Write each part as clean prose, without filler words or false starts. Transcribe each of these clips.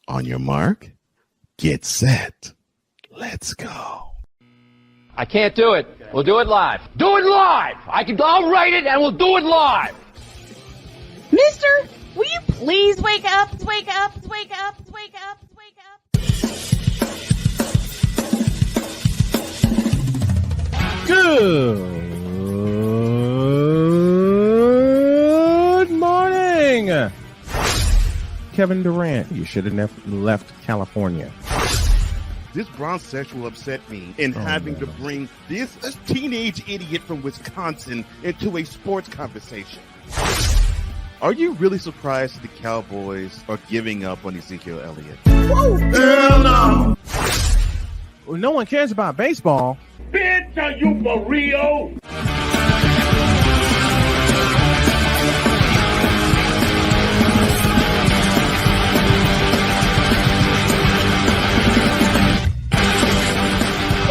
On your mark, get set. Let's go. I can't do it. We'll do it live. Do it live! I'll write it and we'll do it live! Mister, will you please wake up, wake up, wake up, wake up, wake up? Good morning, Kevin Durant. You should have left California. This Brownsexual upset me in having to bring this teenage idiot from Wisconsin into a sports conversation. Are you really surprised that the Cowboys are giving up on Ezekiel Elliott? Whoa. Hell no! Well, no one cares about baseball. Bitch, are you for real?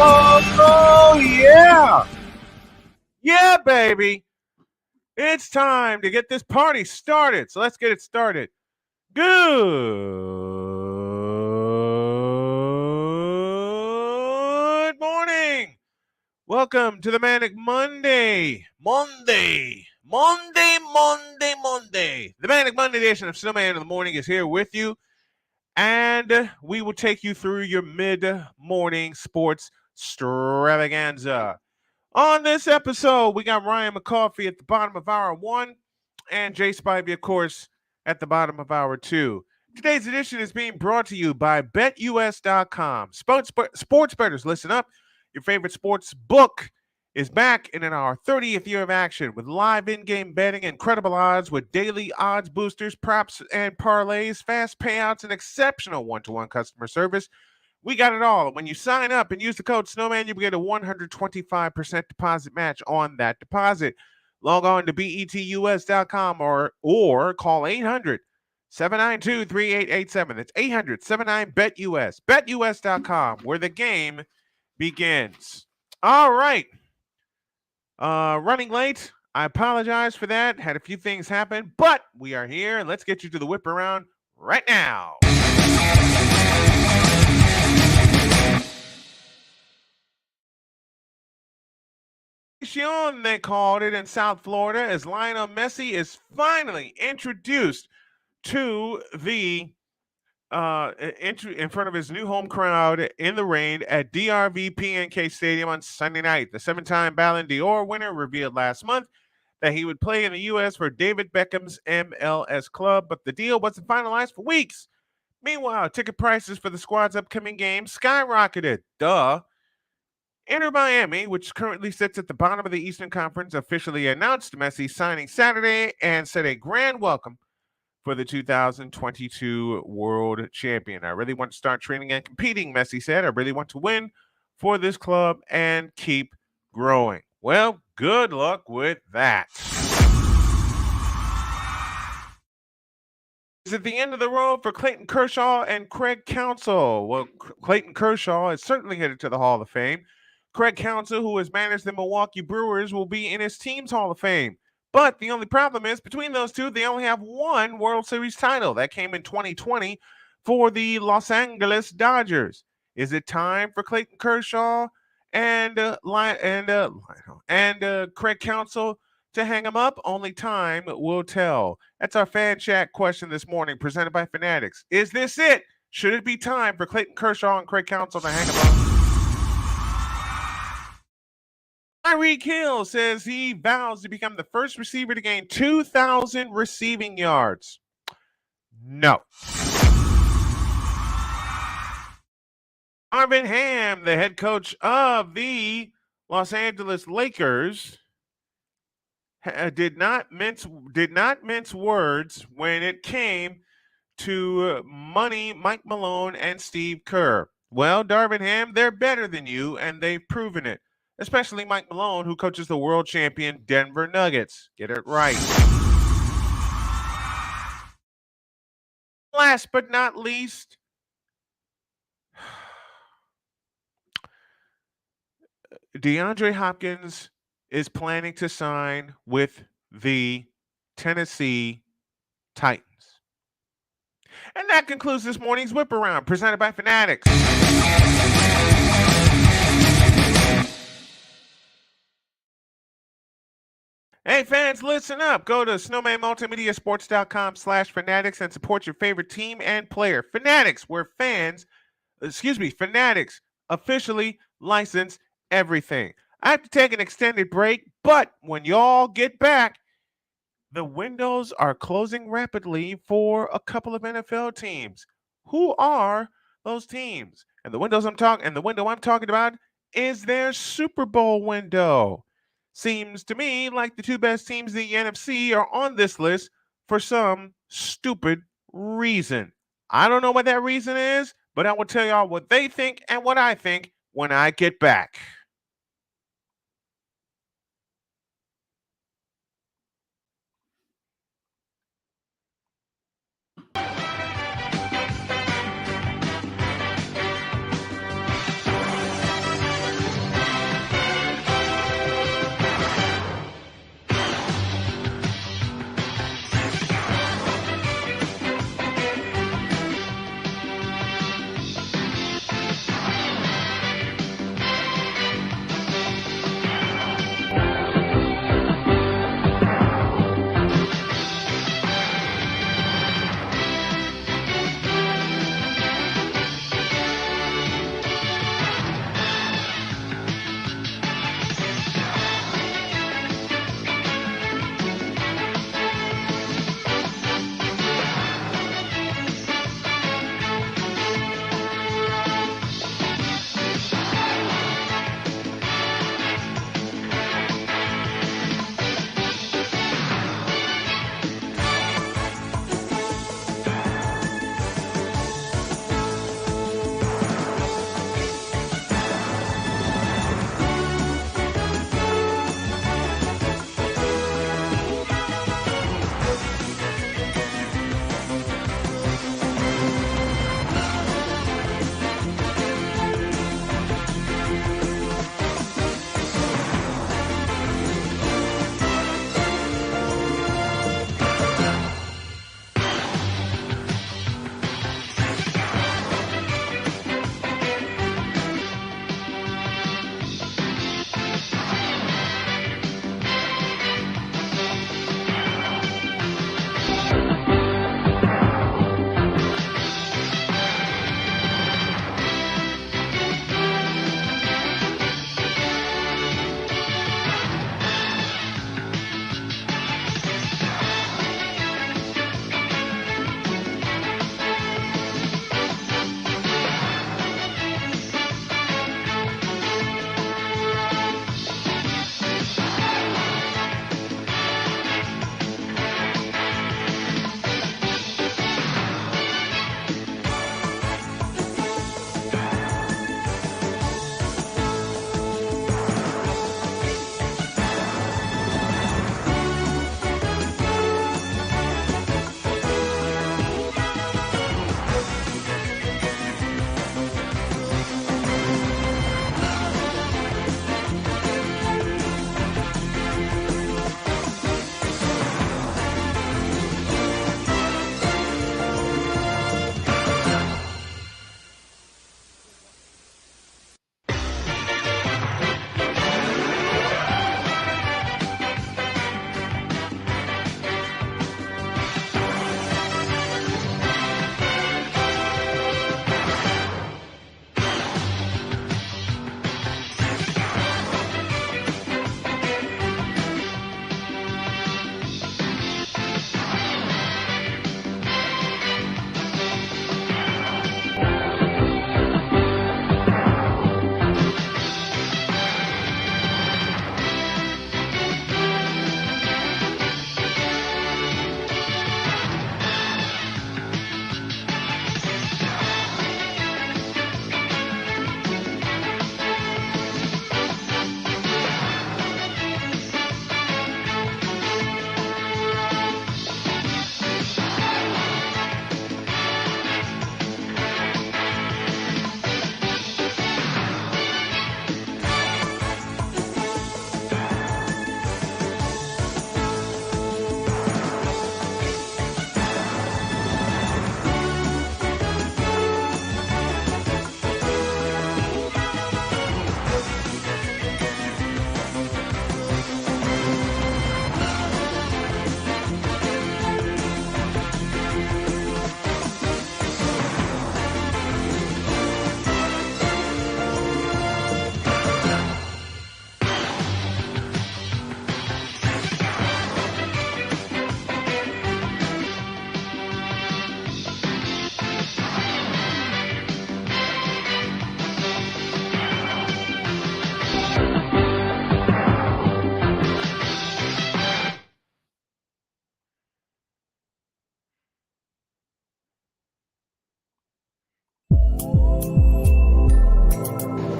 Oh, yeah. Yeah, baby. It's time to get this party started. So let's get it started. Good morning. Welcome to the Manic Monday. The Manic Monday edition of Snowman in the Morning is here with you. And we will take you through your mid-morning sports extravaganza. On this episode, we got Ryan McCarthy at the bottom of hour 1 and Jay Spivey, of course, at the bottom of hour 2. Today's edition is being brought to you by BetUS.com. Sports bettors, listen up. Your favorite sports book is back and in our 30th year of action with live in-game betting, incredible odds with daily odds boosters, props, and parlays, fast payouts, and exceptional one-to-one customer service. We got it all. When you sign up and use the code Snowman, you get a 125% deposit match on that deposit. Log on to betus.com or call 800-792-3887. That's 800-79-BET-US. BetUS.com, where the game begins. All right. Running late. I apologize for that. Had a few things happen, but we are here. Let's get you to the whip around right now. They called it in South Florida as Lionel Messi is finally introduced to the in front of his new home crowd in the rain at DRV PNK Stadium on Sunday night. The 7-time Ballon d'Or winner revealed last month that he would play in the U.S. for David Beckham's MLS club, but the deal wasn't finalized for weeks. Meanwhile, ticket prices for the squad's upcoming game skyrocketed. Inter Miami, which currently sits at the bottom of the Eastern Conference, officially announced Messi signing Saturday and said a grand welcome for the 2022 World Champion. I really want to start training and competing, Messi said. I really want to win for this club and keep growing. Well, good luck with that. Is it the end of the road for Clayton Kershaw and Craig Counsell? Well, Clayton Kershaw is certainly headed to the Hall of Fame. Craig Counsell, who has managed the Milwaukee Brewers, will be in his team's Hall of Fame. But the only problem is, between those two, they only have one World Series title. That came in 2020 for the Los Angeles Dodgers. Is it time for Clayton Kershaw and Craig Counsell to hang him up? Only time will tell. That's our fan chat question this morning, presented by Fanatics. Is this it? Should it be time for Clayton Kershaw and Craig Counsell to hang him up? Tyreek Hill says he vows to become the first receiver to gain 2,000 receiving yards. No. Darvin Ham, the head coach of the Los Angeles Lakers, did not mince words when it came to Money Mike Malone and Steve Kerr. Well, Darvin Ham, they're better than you, and they've proven it. Especially Mike Malone, who coaches the world champion Denver Nuggets. Get it right. Last but not least, DeAndre Hopkins is planning to sign with the Tennessee Titans. And that concludes this morning's Whip Around, presented by Fanatics. Hey fans, listen up. Go to snowmanmultimediasports.com/fanatics and support your favorite team and player. Fanatics, where Fanatics officially license everything. I have to take an extended break, but when y'all get back, the windows are closing rapidly for a couple of NFL teams. Who are those teams? And the window I'm talking about is their Super Bowl window. Seems to me like the two best teams in the NFC are on this list for some stupid reason. I don't know what that reason is, but I will tell y'all what they think and what I think when I get back.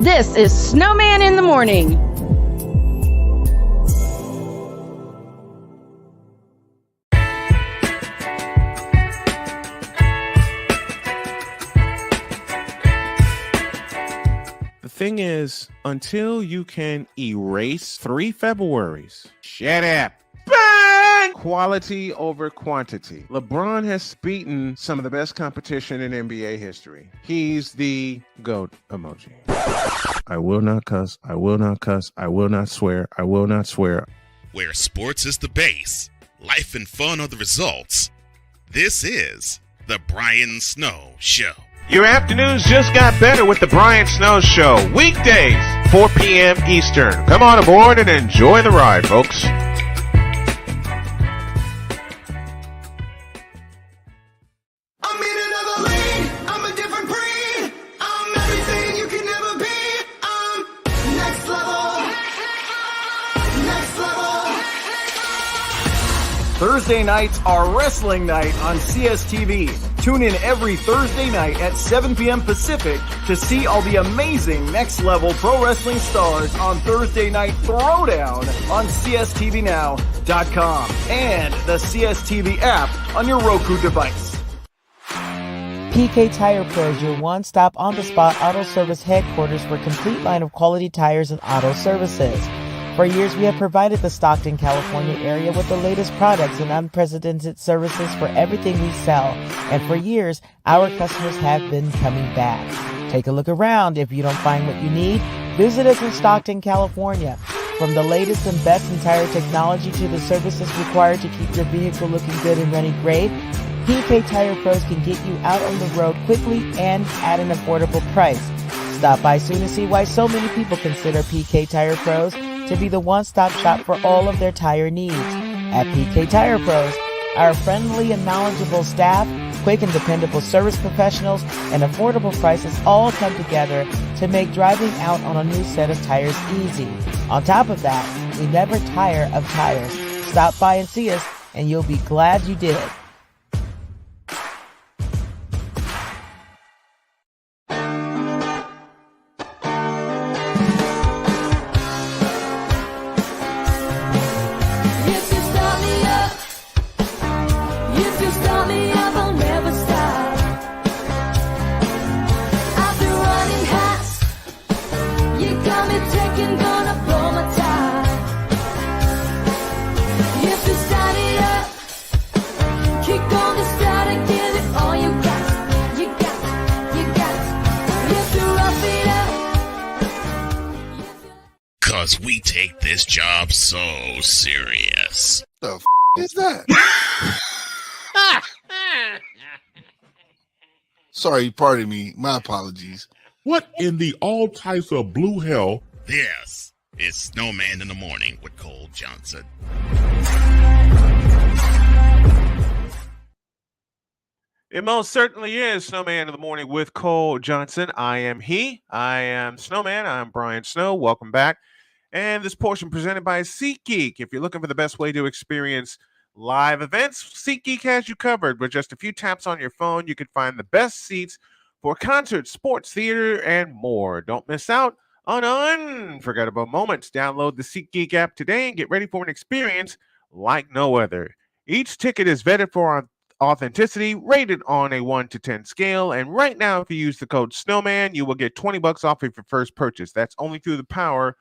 This is Snowman in the Morning. The thing is, until you can erase 3 Februaries, shut up. Bang! Quality over quantity. LeBron has beaten some of the best competition in NBA history. He's the GOAT emoji. I will not cuss. I will not cuss. I will not swear. I will not swear. Where sports is the base, life and fun are the results. This is the Brian Snow Show. Your afternoons just got better with the Brian Snow Show. Weekdays, 4 p.m. Eastern. Come on aboard and enjoy the ride, folks. I'm in another lane. I'm a different breed. I'm everything you can never be. I'm next level. Next level. Thursday nights are wrestling night on CSTV. Tune in every Thursday night at 7 p.m. Pacific to see all the amazing Next Level Pro Wrestling stars on Thursday Night Throwdown on CSTVNow.com and the CSTV app on your Roku device. PK Tire Pros, your one-stop on-the-spot auto service headquarters for a complete line of quality tires and auto services. For years, we have provided the Stockton, California area with the latest products and unprecedented services for everything we sell. And for years, our customers have been coming back. Take a look around. If you don't find what you need, visit us in Stockton, California. From the latest and best in tire technology to the services required to keep your vehicle looking good and running great, PK Tire Pros can get you out on the road quickly and at an affordable price. Stop by soon to see why so many people consider PK Tire Pros to be the one-stop shop for all of their tire needs. At PK Tire Pros, our friendly and knowledgeable staff, quick and dependable service professionals, and affordable prices all come together to make driving out on a new set of tires easy. On top of that, we never tire of tires. Stop by and see us, and you'll be glad you did. We take this job so serious. The is that? Sorry, pardon me. My apologies. What in the all types of blue hell? This is Snowman in the Morning with Cole Johnson. It most certainly is Snowman in the Morning with Cole Johnson. I am he. I am Snowman. I'm Brian Snow. Welcome back. And this portion presented by SeatGeek. If you're looking for the best way to experience live events, SeatGeek has you covered. With just a few taps on your phone, you can find the best seats for concerts, sports, theater, and more. Don't miss out on unforgettable moments. Download the SeatGeek app today and get ready for an experience like no other. Each ticket is vetted for authenticity, rated on a 1 to 10 scale. And right now, if you use the code Snowman, you will get $20 off of your first purchase. That's only through the power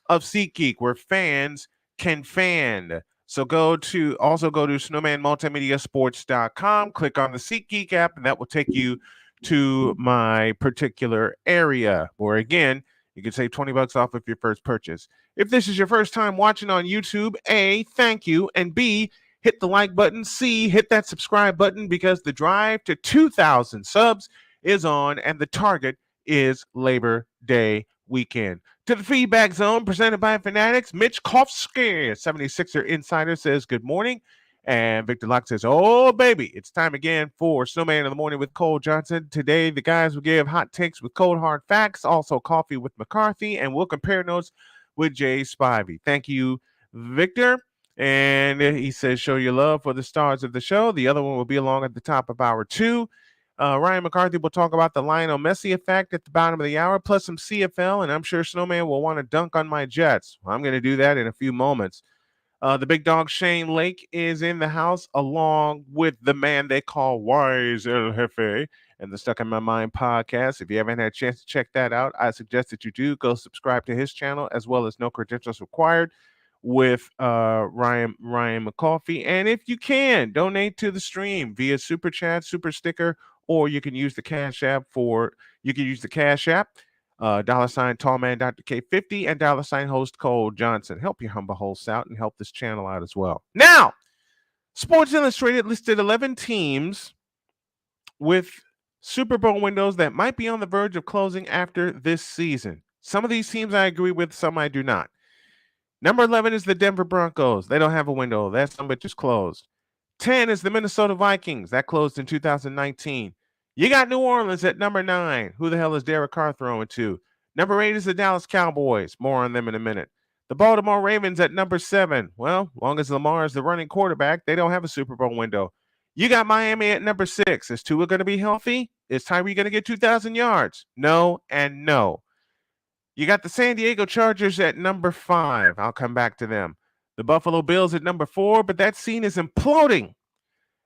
of SeatGeek, where fans can fan. So go to snowmanmultimediasports.com, click on the SeatGeek app, and that will take you to my particular area, where again, you can save $20 off of your first purchase. If this is your first time watching on YouTube, A, thank you, and B, hit the like button, C, hit that subscribe button, because the drive to 2,000 subs is on, and the target is Labor Day weekend. To the feedback zone, presented by Fanatics, Mitch Kofsky, 76er Insider, says good morning. And Victor Locke says, oh, baby, it's time again for Snowman in the Morning with Cole Johnson. Today, the guys will give hot takes with cold, hard facts, also coffee with McCarthy, and we'll compare notes with Jay Spivey. Thank you, Victor. And he says, show your love for the stars of the show. The other one will be along at the top of hour 2. Ryan McCarthy will talk about the Lionel Messi effect at the bottom of the hour, plus some CFL, and I'm sure Snowman will want to dunk on my Jets. I'm going to do that in a few moments. The big dog Shane Lake is in the house, along with the man they call Wise El Jefe and the Stuck in My Mind podcast. If you haven't had a chance to check that out, I suggest that you do go subscribe to his channel, as well as No Credentials Required with Ryan McCoffey. And if you can, donate to the stream via Super Chat, Super Sticker, or you can use the Cash App $ Tallman Dr. K50 and $ host Cole Johnson. Help your humble hosts out and help this channel out as well. Now, Sports Illustrated listed 11 teams with Super Bowl windows that might be on the verge of closing after this season. Some of these teams I agree with, some I do not. Number 11 is the Denver Broncos. They don't have a window. That number just closed. 10 is the Minnesota Vikings. That closed in 2019. You got New Orleans at number 9. Who the hell is Derek Carr throwing to? Number 8 is the Dallas Cowboys. More on them in a minute. The Baltimore Ravens at number 7. Well, long as Lamar is the running quarterback, they don't have a Super Bowl window. You got Miami at number 6. Is Tua going to be healthy? Is Tyree going to get 2,000 yards? No and no. You got the San Diego Chargers at number 5. I'll come back to them. The Buffalo Bills at number 4, but that scene is imploding.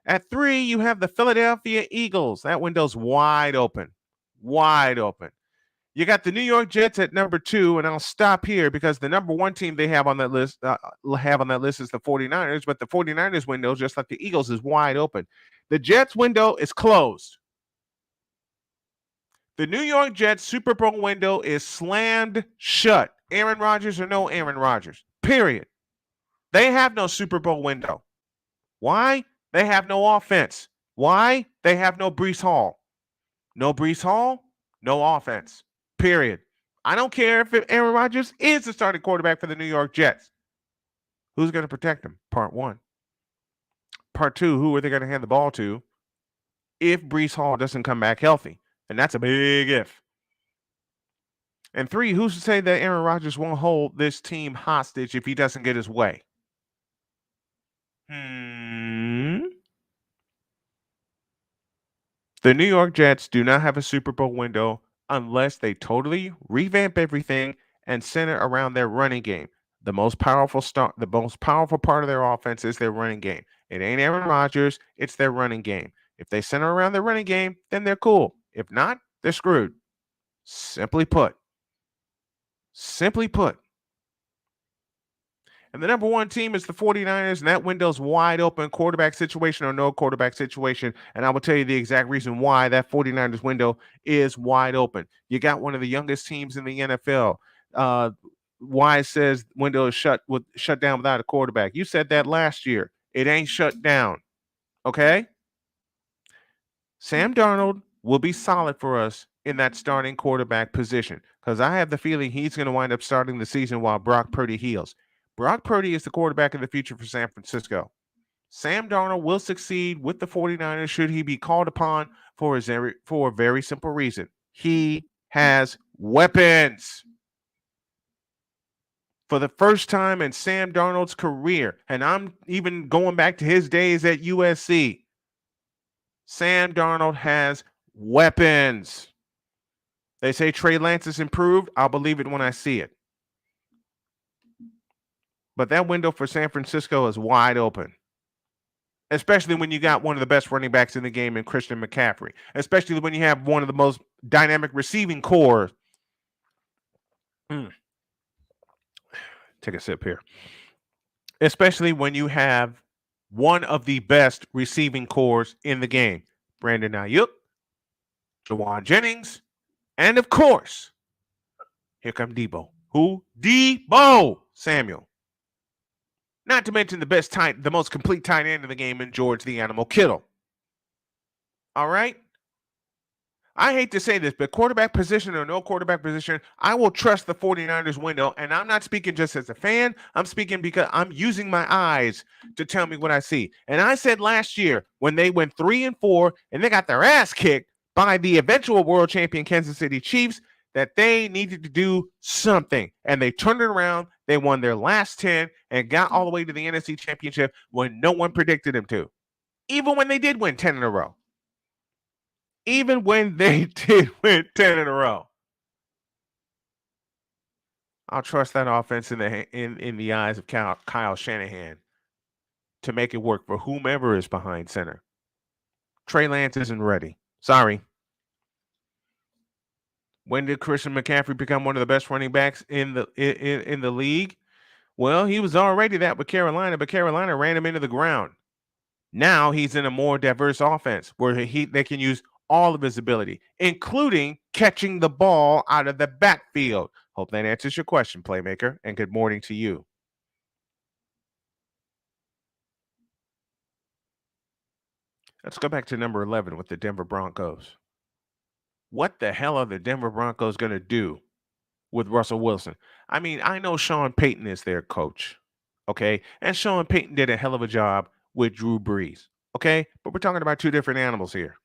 At 3, you have the Philadelphia Eagles. That window's wide open. Wide open. You got the New York Jets at number 2, and I'll stop here because the number 1 team they have on that list is the 49ers, but the 49ers window, just like the Eagles, is wide open. The Jets window is closed. The New York Jets Super Bowl window is slammed shut. Aaron Rodgers or no Aaron Rodgers, period. They have no Super Bowl window. Why? They have no offense. Why? They have no Breece Hall. No Breece Hall, no offense, period. I don't care if Aaron Rodgers is the starting quarterback for the New York Jets. Who's going to protect him? Part 1. Part 2, who are they going to hand the ball to if Breece Hall doesn't come back healthy? And that's a big if. And 3, who's to say that Aaron Rodgers won't hold this team hostage if he doesn't get his way? The New York Jets do not have a Super Bowl window unless they totally revamp everything and center around their running game. The most powerful part of their offense is their running game. It ain't Aaron Rodgers, it's their running game. If they center around their running game, then they're cool. If not, they're screwed. Simply put. Simply put. And the number 1 team is the 49ers, and that window's wide open, quarterback situation or no quarterback situation. And I will tell you the exact reason why that 49ers window is wide open. You got one of the youngest teams in the NFL. Wise says window is shut down without a quarterback. You said that last year. It ain't shut down. Okay? Sam Darnold will be solid for us in that starting quarterback position because I have the feeling he's going to wind up starting the season while Brock Purdy heals. Brock Purdy is the quarterback of the future for San Francisco. Sam Darnold will succeed with the 49ers should he be called upon for a very simple reason. He has weapons. For the first time in Sam Darnold's career, and I'm even going back to his days at USC, Sam Darnold has weapons. They say Trey Lance is improved. I'll believe it when I see it. But that window for San Francisco is wide open, especially when you got one of the best running backs in the game in Christian McCaffrey, especially when you have one of the most dynamic receiving cores. Take a sip here. Especially when you have one of the best receiving cores in the game. Brandon Ayuk, Jawan Jennings, and of course, here come Debo. Who? Debo Samuel. Not to mention the most complete tight end in the game in George the Animal Kittle. All right? I hate to say this, but quarterback position or no quarterback position, I will trust the 49ers window. And I'm not speaking just as a fan. I'm speaking because I'm using my eyes to tell me what I see. And I said last year when they went 3-4 and they got their ass kicked by the eventual world champion Kansas City Chiefs that they needed to do something. And they turned it around. They won their last 10 and got all the way to the NFC Championship when no one predicted them to. Even when they did win 10 in a row. even when they did win 10 in a row. I'll trust that offense in the eyes of Kyle Shanahan to make it work for whomever is behind center. Trey Lance isn't ready. Sorry. When did Christian McCaffrey become one of the best running backs in the league? Well, he was already that with Carolina, but Carolina ran him into the ground. Now he's in a more diverse offense where they can use all of his ability, including catching the ball out of the backfield. Hope that answers your question, Playmaker, and good morning to you. Let's go back to number 11 with the Denver Broncos. What the hell are the Denver Broncos going to do with Russell Wilson? I mean, I know Sean Payton is their coach, okay? And Sean Payton did a hell of a job with Drew Brees, okay? But we're talking about two different animals here.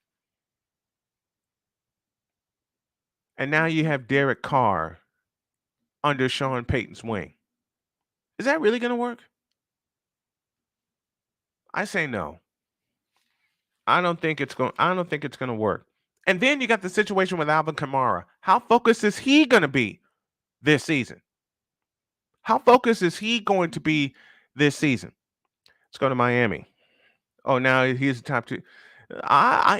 And now you have Derek Carr under Sean Payton's wing. Is that really going to work? I say no. I don't think it's going to work. And then you got the situation with Alvin Kamara. How focused is he going to be this season? How focused is he going to be this season? Let's go to Miami. Oh, now he's a top two.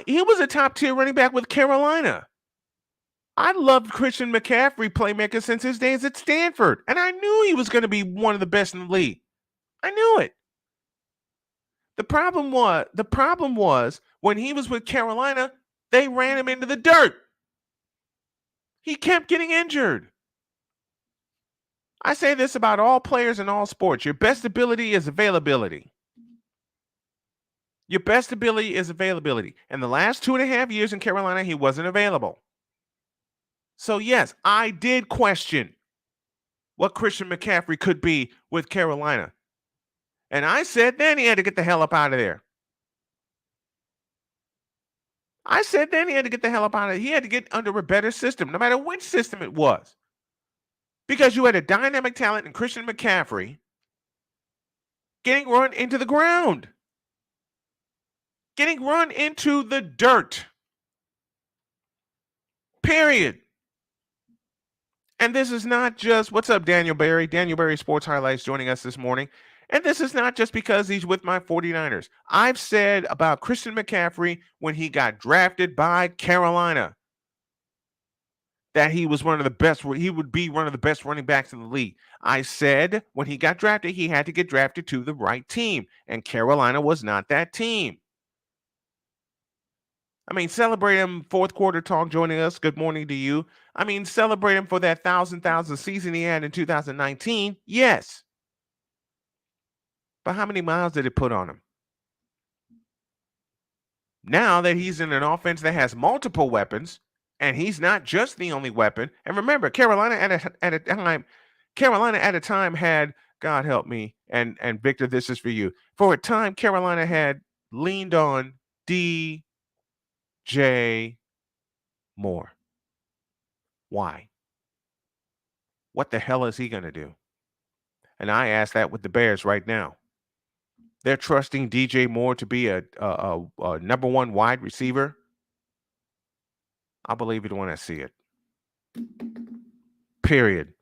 He was a top tier running back with Carolina. I loved Christian McCaffrey, playmaker, since his days at Stanford. And I knew he was going to be one of the best in the league. I knew it. The problem was when he was with Carolina, they ran him into the dirt. He kept getting injured. I say this about all players in all sports. Your best ability is availability. Your best ability is availability. And the last 2.5 years in Carolina, he wasn't available. So, yes, I did question what Christian McCaffrey could be with Carolina. And I said then he had to get the hell up out of there. He had to get under a better system, no matter which system it was. Because you had a dynamic talent in Christian McCaffrey getting run into the ground. Getting run into the dirt. Period. And this is not just, what's up, Daniel Berry? Daniel Berry Sports Highlights joining us this morning. And this is not just because he's with my 49ers. I've said about Christian McCaffrey when he got drafted by Carolina that he was one of the best. He would be one of the best running backs in the league. I said when he got drafted, he had to get drafted to the right team. And Carolina was not that team. I mean, celebrate him. Fourth quarter talk joining us. Good morning to you. I mean, celebrate him for that 1,000 season he had in 2019. Yes. But how many miles did it put on him? Now that he's in an offense that has multiple weapons, and he's not just the only weapon. And remember, Carolina at a time had, God help me, and Victor, this is for you. For a time, Carolina had leaned on DJ Moore. Why? What the hell is he going to do? And I ask that with the Bears right now. They're trusting DJ Moore to be a number one wide receiver. I'll believe it when I see it. Period.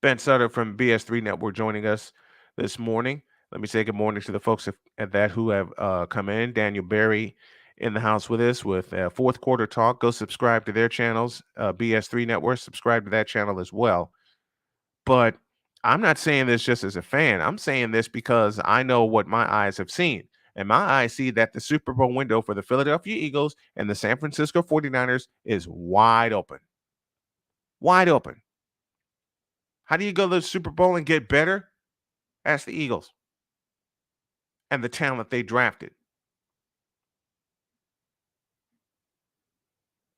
Ben Sutter from BS3 Network joining us this morning. Let me say good morning to the folks at that who have come in. Daniel Berry in the house with us with Fourth Quarter Talk. Go subscribe to their channels, BS3 Network. Subscribe to that channel as well. But I'm not saying this just as a fan. I'm saying this because I know what my eyes have seen. And my eyes see that the Super Bowl window for the Philadelphia Eagles and the San Francisco 49ers is wide open. Wide open. How do you go to the Super Bowl and get better? Ask the Eagles and the talent they drafted.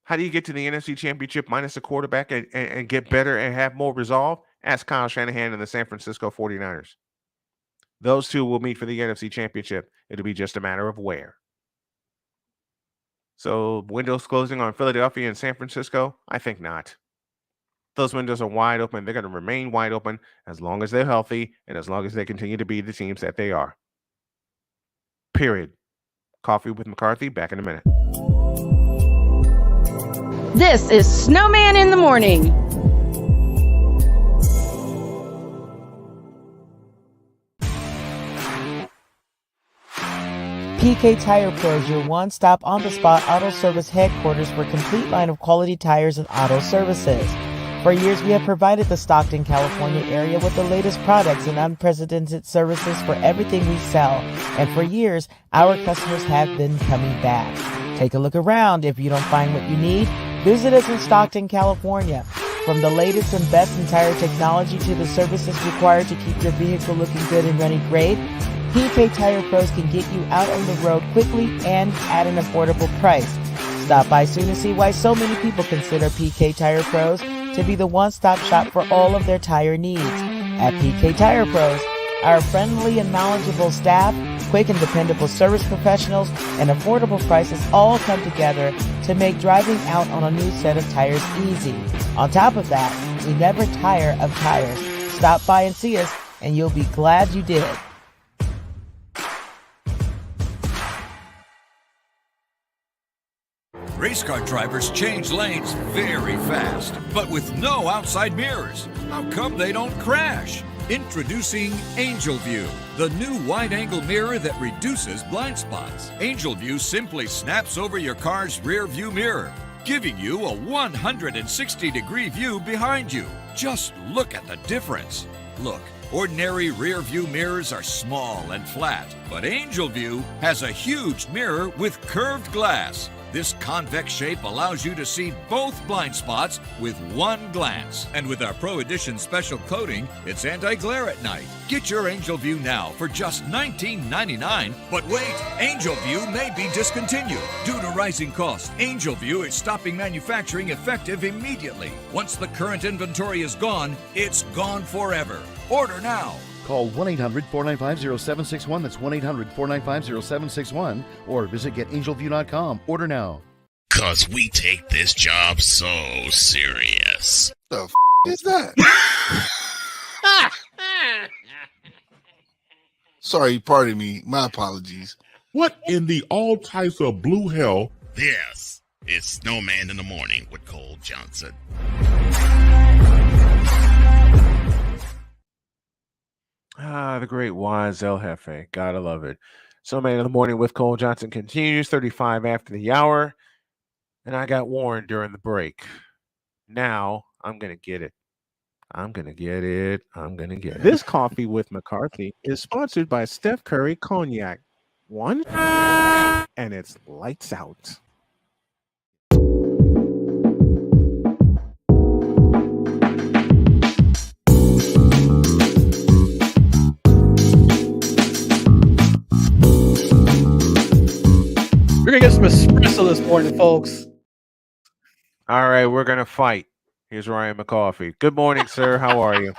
How do you get to the NFC Championship minus a quarterback and get better and have more resolve? Ask Kyle Shanahan and the San Francisco 49ers. Those two will meet for the NFC Championship. It'll be just a matter of where. So windows closing on Philadelphia and San Francisco? I think not. Those windows are wide open. They're going to remain wide open as long as they're healthy and as long as they continue to be the teams that they are. Period. Coffee with McCarthy. Back in a minute. This is Snowman in the Morning. PK Tire Pro is your one-stop on-the-spot auto service headquarters for a complete line of quality tires and auto services. For years, we have provided the Stockton, California area with the latest products and unprecedented services for everything we sell. And for years, our customers have been coming back. Take a look around. If you don't find what you need, visit us in Stockton, California. From the latest and best in tire technology to the services required to keep your vehicle looking good and running great, PK Tire Pros can get you out on the road quickly and at an affordable price. Stop by soon to see why so many people consider PK Tire Pros to be the one-stop shop for all of their tire needs. At PK Tire Pros, our friendly and knowledgeable staff, quick and dependable service professionals, and affordable prices all come together to make driving out on a new set of tires easy. On top of that, we never tire of tires. Stop by and see us, and you'll be glad you did. Race car drivers change lanes very fast, but with no outside mirrors. How come they don't crash? Introducing Angel View, the new wide-angle mirror that reduces blind spots. Angel View simply snaps over your car's rear view mirror, giving you a 160-degree view behind you. Just look at the difference. Look, ordinary rear view mirrors are small and flat, but Angel View has a huge mirror with curved glass. This convex shape allows you to see both blind spots with one glance. And with our Pro Edition special coating, it's anti-glare at night. Get your Angel View now for just $19.99. But wait, Angel View may be discontinued. Due to rising costs, Angel View is stopping manufacturing effective immediately. Once the current inventory is gone, it's gone forever. Order now. Call 1-800-495-0761. That's 1-800-495-0761. Or visit GetAngelView.com. Order now. 'Cause we take this job so serious. The f*** is that? Sorry, pardon me. My apologies. What in the all types of blue hell? This is Snowman in the Morning with Cole Johnson. The great wise El Jefe. Gotta love it. Snowman in the Morning with Cole Johnson continues, 35 after the hour. And I got warned during the break. Now I'm going to get it. I'm going to get it. I'm going to get it. This coffee with McCarthy is sponsored by Steph Curry Cognac. One, and it's lights out. We're going to get some espresso this morning, folks. All right, we're going to fight. Here's Ryan McCoffey. Good morning, sir. How are you?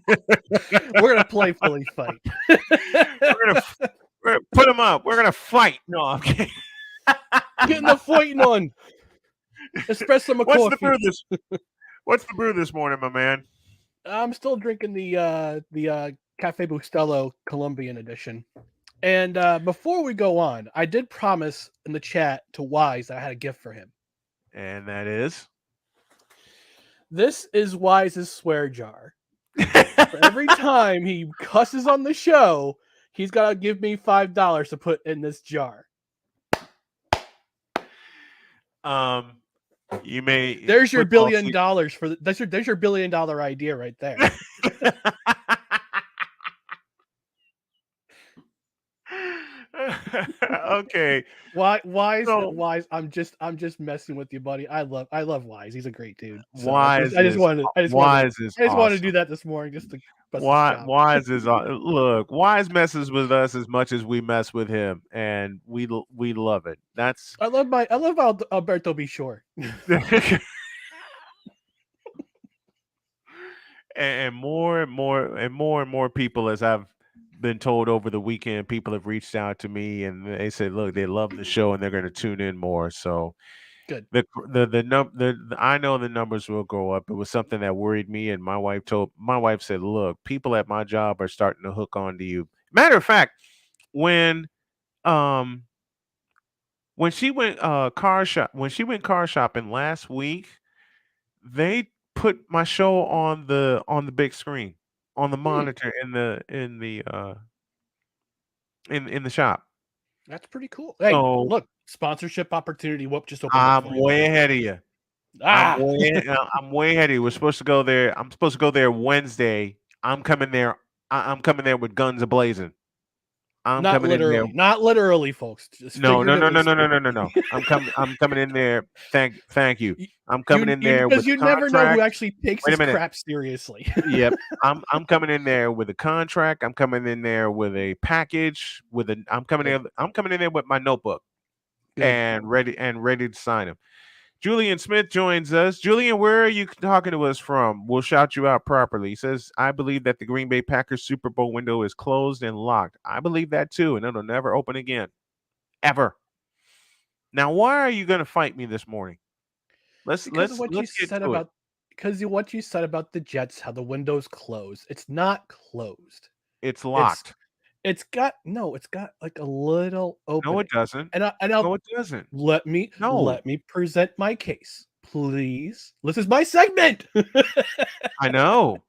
We're going to playfully fight. We're going to put him up. We're going to fight. No, I'm kidding. Getting the fighting on. Espresso McCoffey. What's the brew this morning, my man? I'm still drinking the Cafe Bustelo Colombian edition. And before we go on, I did promise in the chat to Wise that I had a gift for him. And that is? This is Wise's swear jar. For every time he cusses on the show, he's got to give me $5 to put in this jar. You may. There's your $1 billion for there's your $1 billion idea right there. Okay. Wise. I'm just messing with you, buddy. I love Wise. He's a great dude. So Wise. I just wanted awesome. to do that this morning just to Wise is look. Wise messes with us as much as we mess with him, and we love it. I love Alberto Be Sure. and more people, as I've been told over the weekend, people have reached out to me and they said, look, they love the show and they're going to tune in more. So good. I know the numbers will go up. It was something that worried me, and my wife said, look, people at my job are starting to hook on to you. Matter of fact, when when she went car shopping last week, they put my show on the big screen, on the monitor in the shop. That's pretty cool. Hey, So look, sponsorship opportunity. Whoop, just opened up I'm for you. way ahead of you. Ah, I'm way ahead of you. We're supposed to go there. I'm supposed to go there Wednesday. I'm coming there. I'm coming there with guns ablazing. I'm not coming in there. literally, folks. Just No. figuratively. I'm coming in there. Thank you. I'm coming in there because with you a never know who contract. actually takes Wait a this minute. crap seriously. Yep. I'm coming in there with a contract. I'm coming in there with a package. I'm coming in there with my notebook and ready to sign him. Julian Smith joins us. Julian, where are you talking to us from? We'll shout you out properly. He says, I believe that the Green Bay Packers Super Bowl window is closed and locked. I believe that too, and it'll never open again. Ever. Now, why are you going to fight me this morning? Let's get to it. Because of what you said about the Jets, how the window's closed. It's not closed. It's locked. It's got like a little opening. No, it doesn't. No, it doesn't. Let me present my case, please. This is my segment. I know.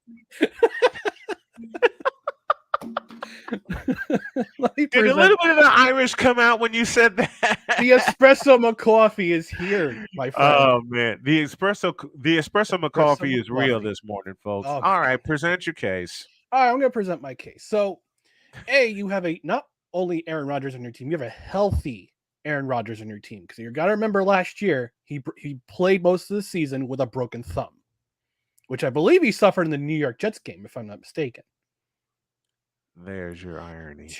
Did a little bit of the Irish come out when you said that? The espresso McCoffee is here, my friend. Oh man, the espresso McCoffee is real this morning, folks. Oh, all right, present your case. All right, I'm going to present my case. So, you have not only Aaron Rodgers on your team, you have a healthy Aaron Rodgers on your team. Because you got to remember last year, he played most of the season with a broken thumb, which I believe he suffered in the New York Jets game, if I'm not mistaken. There's your irony.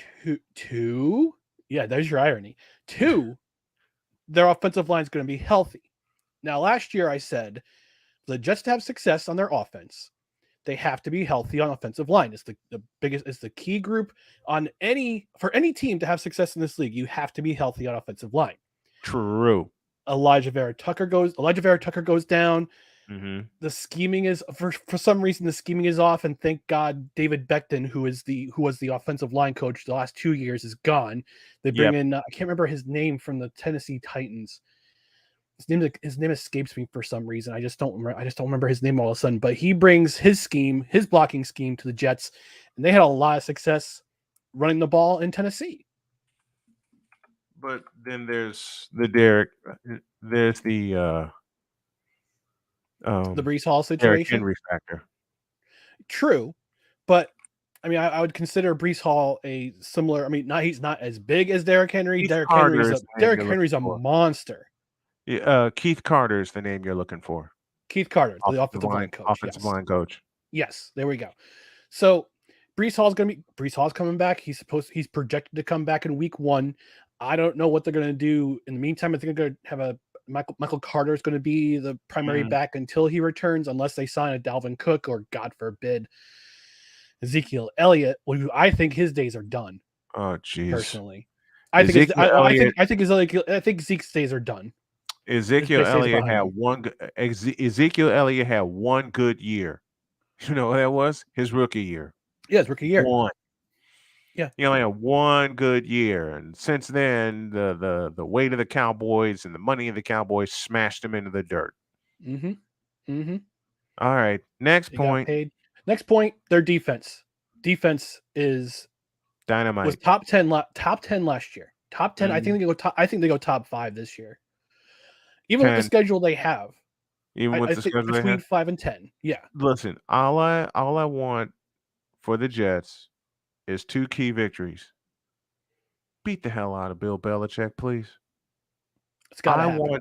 Two, there's your irony. Two, their offensive line is going to be healthy. Now, last year I said the Jets to have success on their offense, they have to be healthy on offensive line. It's the key group for any team to have success in this league. You have to be healthy on offensive line. True. Elijah Vera Tucker goes down. Mm-hmm. The scheming is for some reason the scheming is off, and thank God David Becton, who was the offensive line coach the last 2 years, is gone. They bring in I can't remember his name from the Tennessee Titans. His name escapes me for some reason. I just don't remember his name all of a sudden. But he brings his blocking scheme to the Jets, and they had a lot of success running the ball in Tennessee. But then there's the Derek. There's the Breece Hall situation. Derrick Henry factor. True, but I mean, I would consider Breece Hall a similar. I mean, he's not as big as Derrick Henry. Derrick Henry's a monster. Yeah, Keith Carter is the name you're looking for. Keith Carter, the offensive line coach. Offensive line coach. Yes, there we go. So Breece Hall's coming back. He's projected to come back in week 1. I don't know what they're going to do in the meantime. I think they're going to have Michael Carter is going to be the primary back until he returns, unless they sign a Dalvin Cook or, God forbid, Ezekiel Elliott. Well, I think his days are done. Oh, geez. Personally, I think Zeke's days are done. Ezekiel Elliott had one good year. You know what that was? His rookie year. Yeah, his rookie year. One. Yeah. He only had one good year. And since then, the weight of the Cowboys and the money of the Cowboys smashed him into the dirt. Mm-hmm. Mm-hmm. All right. Next point. Next point, their defense. Defense is dynamite. Was top 10 last year. Top 10. Mm-hmm. I think they go top 5 this year. Even with the schedule they have. Even with the schedule they have? Between 5 and 10. Yeah. Listen, all I want for the Jets is 2 key victories. Beat the hell out of Bill Belichick, please. It's got to happen.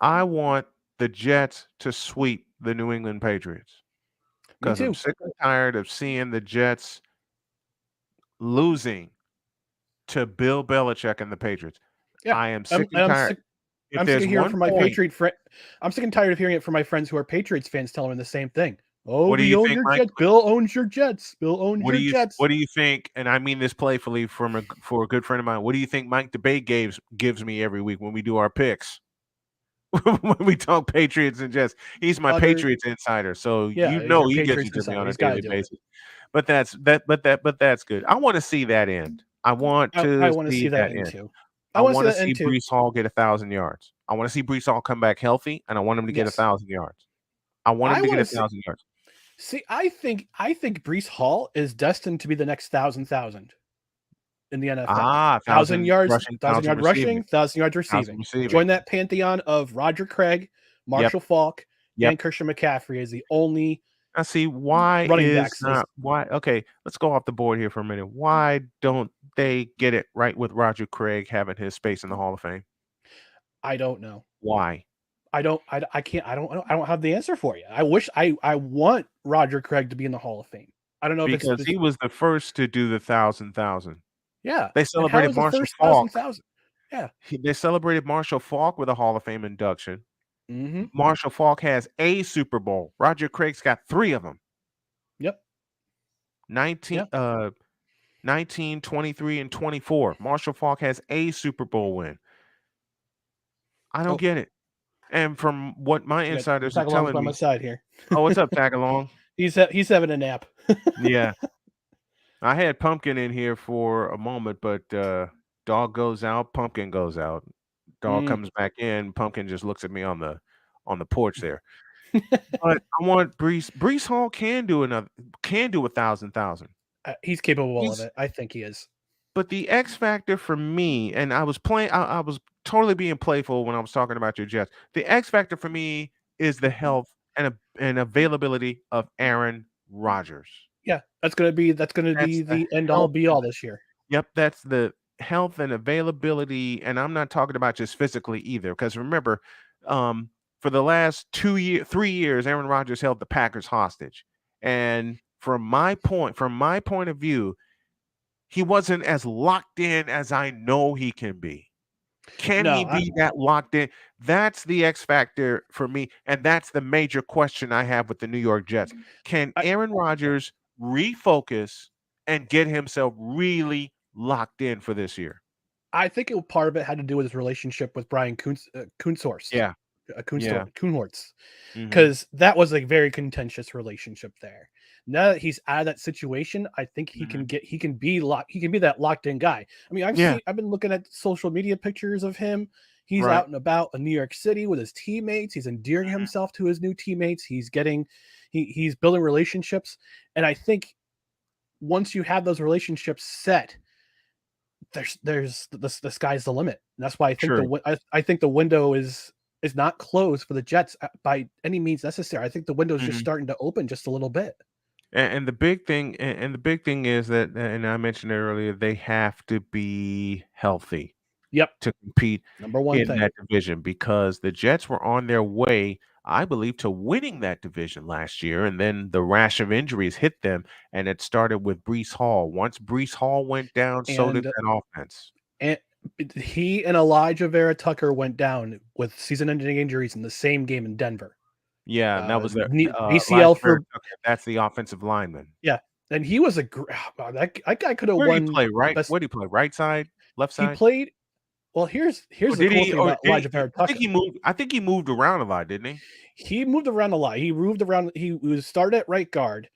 I want the Jets to sweep the New England Patriots. Because I'm sick and tired of seeing the Jets losing to Bill Belichick and the Patriots. Yeah, I am sick and tired. I'm sick of hearing from my Patriot friend. I'm sick and tired of hearing it from my friends who are Patriots fans telling me the same thing. Oh, we own your Jets. Bill owns your Jets. Bill owns your Jets. What do you think? And I mean this playfully for a good friend of mine. What do you think Mike Debate gives me every week when we do our picks? When we talk Patriots and Jets, he's my Patriots insider. So he gets it to me on a daily basis. But that's good. I want to see that end. I want to see that end too. I want to see that see end too. Breece Hall get 1,000 yards. I want to see Breece Hall come back healthy, and I want him to get 1,000 yards. I want him to get 1,000 yards. See, I think Breece Hall is destined to be the next 1,000 in the NFL. 1,000 yards, 1,000 yard rushing, 1,000 yards receiving. Join that pantheon of Roger Craig, Marshall Faulk, and Christian McCaffrey as the only. I see why running is backs. not why. Okay, let's go off the board here for a minute. Why don't they get it right with Roger Craig having his space in the Hall of Fame? I don't know why. I don't have the answer for you. I wish I want Roger Craig to be in the Hall of Fame. I don't know because he was the first to do the 1,000. Yeah, they celebrated Marshall Faulk. Yeah, they celebrated Marshall Faulk with a Hall of Fame induction. Mm-hmm. Marshall Faulk has a Super Bowl. Roger Craig's got 3 of them. Yep. 19, 23, and 24. Marshall Faulk has a Super Bowl win. I don't get it. And from what my insiders are telling me, my side here. Oh, what's up, Tagalong? He's having a nap. Yeah. I had Pumpkin in here for a moment, but dog goes out, Pumpkin goes out. Dog comes back in, Pumpkin just looks at me on the porch there. But I want Breece Hall can do 1,000. He's capable of it. I think he is. But the X factor for me, and I was totally being playful when I was talking about your Jets. The X factor for me is the health and availability of Aaron Rodgers. Yeah, that's gonna be the end all be all this year. Yep, that's the health and availability, and I'm not talking about just physically either. Because remember, for the last 3 years, Aaron Rodgers held the Packers hostage, and from my point of view, he wasn't as locked in as I know he can be. Can he be that locked in? That's the X factor for me, and that's the major question I have with the New York Jets. Can Aaron Rodgers refocus and get himself really locked in for this year? I think part of it had to do with his relationship with Brian Kuhnhorst. Yeah. Kuhnhorst. Because that was a very contentious relationship there. Now that he's out of that situation, I think he can be that locked in guy. I mean, I've been looking at social media pictures of him. He's out and about in New York City with his teammates. He's endearing himself to his new teammates. He's building relationships. And I think once you have those relationships set, there's the sky's the limit. And that's why I think I think the window is not closed for the Jets by any means necessary. I think the window's just starting to open just a little bit. And the big thing is that, and I mentioned it earlier, they have to be healthy. Yep. To compete Number one in thing. that division, because the Jets were on their way, I believe, to winning that division last year, and then the rash of injuries hit them, and it started with Breece Hall. Once Breece Hall went down, so did that offense. And he and Elijah Vera Tucker went down with season-ending injuries in the same game in Denver. Yeah, and that was the ACL for that's the offensive lineman. Yeah, and he was that guy could have won. Where did he play? Where did he play? Right side, left side. He played. Well, here's the cool thing about Elijah Vera Tucker. I think he moved around a lot, didn't he? He moved around a lot. He moved around. He was started at right guard.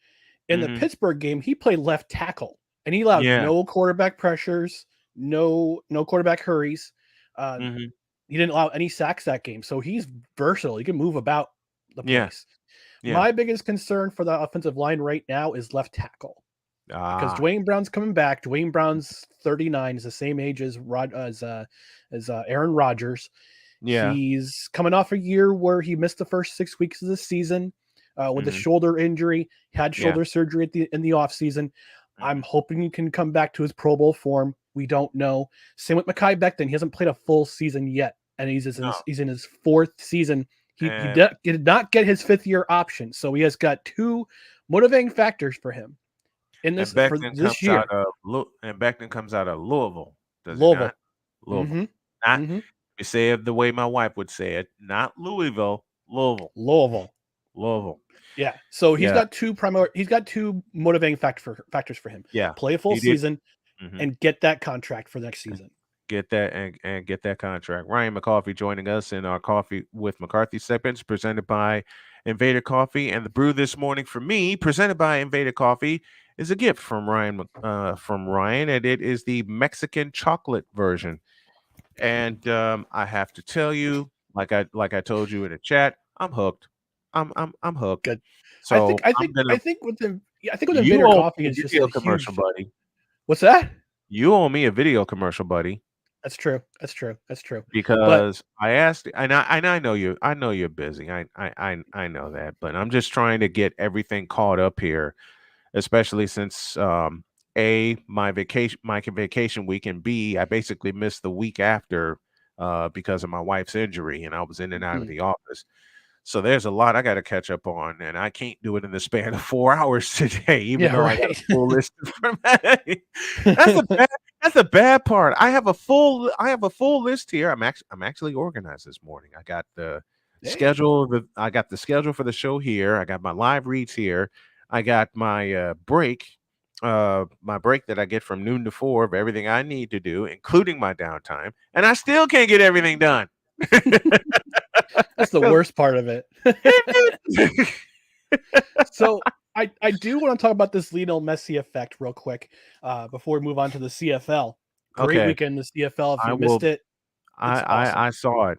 In the Pittsburgh game, he played left tackle, and he allowed no quarterback pressures, no quarterback hurries. He didn't allow any sacks that game, so he's versatile. He can move about the place. Yeah. My biggest concern for the offensive line right now is left tackle. Because Dwayne Brown's coming back. Dwayne Brown's 39, is the same age as Aaron Rodgers. Yeah, he's coming off a year where he missed the first 6 weeks of the season with a shoulder injury. Had shoulder surgery in the offseason. I'm hoping he can come back to his Pro Bowl form. We don't know. Same with Mekhi Becton. He hasn't played a full season yet, and he's in his 4th season. He did not get his 5th-year option, so he has got 2 motivating factors for him in this year. And Becton comes out of Louisville. Louisville. Louisville. You say it the way my wife would say it. Not Louisville. Louisville. Yeah. So he's got 2 motivating factors for him. Yeah. Play a full season and get that contract for next season. Get that and get that contract. Ryan McCarthy joining us in our Coffee with McCarthy segments presented by Invader Coffee. And the brew this morning for me, presented by Invader Coffee, is a gift from Ryan, and it is the Mexican chocolate version. And I have to tell you, like I told you in the chat, I'm hooked. I'm hooked. Good. So I I'm gonna. think with the You Invader owe Coffee me a is just video a commercial, huge. buddy. What's that? You owe me a video commercial, buddy. That's true. That's true. That's true. But Because I asked, and I know you. I know you're busy. I know that, but I'm just trying to get everything caught up here, especially since my vacation week, and B, I basically missed the week after because of my wife's injury, and I was in and out of the office. So there's a lot I got to catch up on, and I can't do it in the span of 4 hours today, even though I got a full list from That's the bad part. I have a full list here. I'm actually organized this morning. I got the schedule for the show here. I got my live reads here. I got my break that I get from noon to 4 of everything I need to do, including my downtime, and I still can't get everything done. that's the worst part of it. So I do want to talk about this Lionel Messi effect real quick before we move on to the CFL. Great weekend in the CFL. If you missed it, I saw it.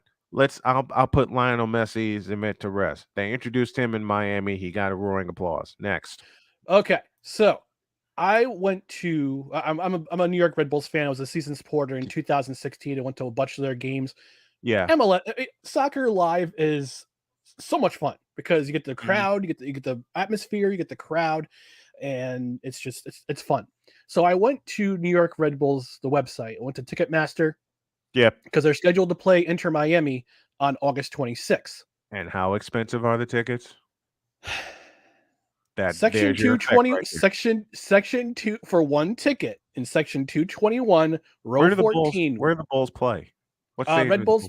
I'll put Lionel Messi's event to rest. They introduced him in Miami. He got a roaring applause. Next. Okay, so I went to. I'm a New York Red Bulls fan. I was a season supporter in 2016. I went to a bunch of their games. Yeah, MLS soccer live is so much fun because you get the crowd, you get the atmosphere, you get the crowd, and it's just it's fun. So I went to New York Red Bulls, the website. I went to Ticketmaster. Yep. Because they're scheduled to play Inter Miami on August 26th. And how expensive are the tickets? Section 220, section 2 for one ticket in section 221, row 14. Where do the Bulls play? What's Red Bulls?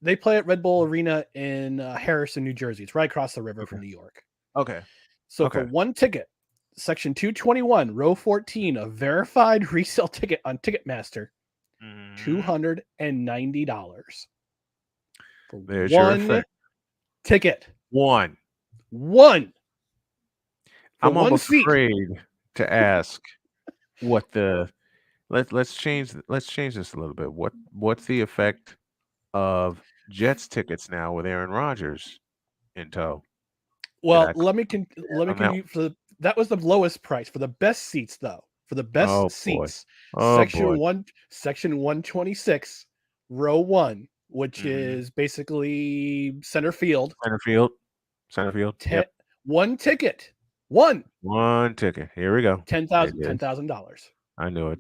They play at Red Bull Arena in Harrison, New Jersey. It's right across the river from New York. Okay. So for one ticket, section 221, row 14, a verified resale ticket on Ticketmaster, $290 for There's one ticket. One. I'm almost afraid to ask what the let's change this a little bit. What's the effect of Jets tickets now with Aaron Rodgers in tow? Well, let me continue. That was the lowest price for the best seats, though. For the best seats, section 126, row 1, which is basically center field. Yep. One ticket. One ticket. Here we go. $10,000. I knew it.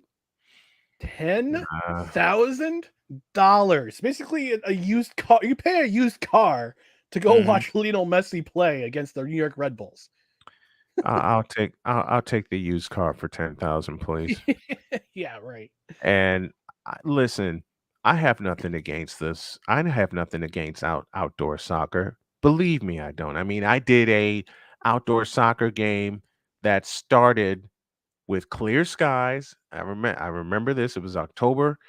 $10,000. Basically, a used car. You pay a used car to go watch Lionel Messi play against the New York Red Bulls. I'll take the used car for 10,000, please. Yeah, right. And listen, I have nothing against this. I have nothing against outdoor soccer. Believe me, I don't. I mean, I did a outdoor soccer game that started with clear skies. I remember this. It was October.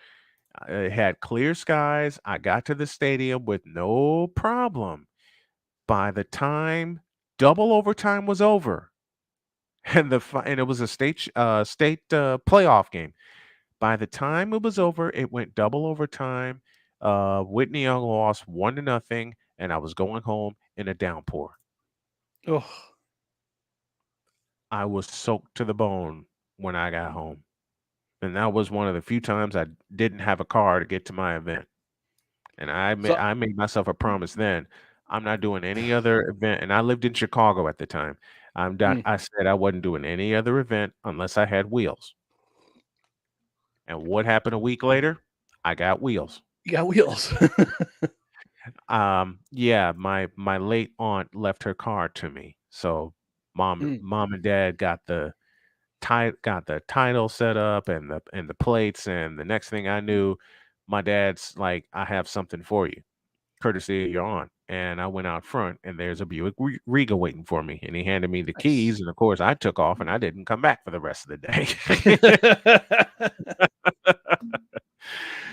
It had clear skies. I got to the stadium with no problem. By the time double overtime was over, and it was a state playoff game. By the time it was over, it went double overtime. Whitney Young lost 1-0, and I was going home in a downpour. Ugh. I was soaked to the bone when I got home. And that was one of the few times I didn't have a car to get to my event. And I made myself a promise then. I'm not doing any other event. And I lived in Chicago at the time. I said I wasn't doing any other event unless I had wheels. And what happened a week later? I got wheels. You got wheels. Yeah, my late aunt left her car to me. So mom and dad got the title set up and the plates, and the next thing I knew, my dad's like, I have something for you, courtesy of your aunt. And I went out front, and there's a Buick Regal waiting for me, and he handed me the keys, and of course I took off, and I didn't come back for the rest of the day.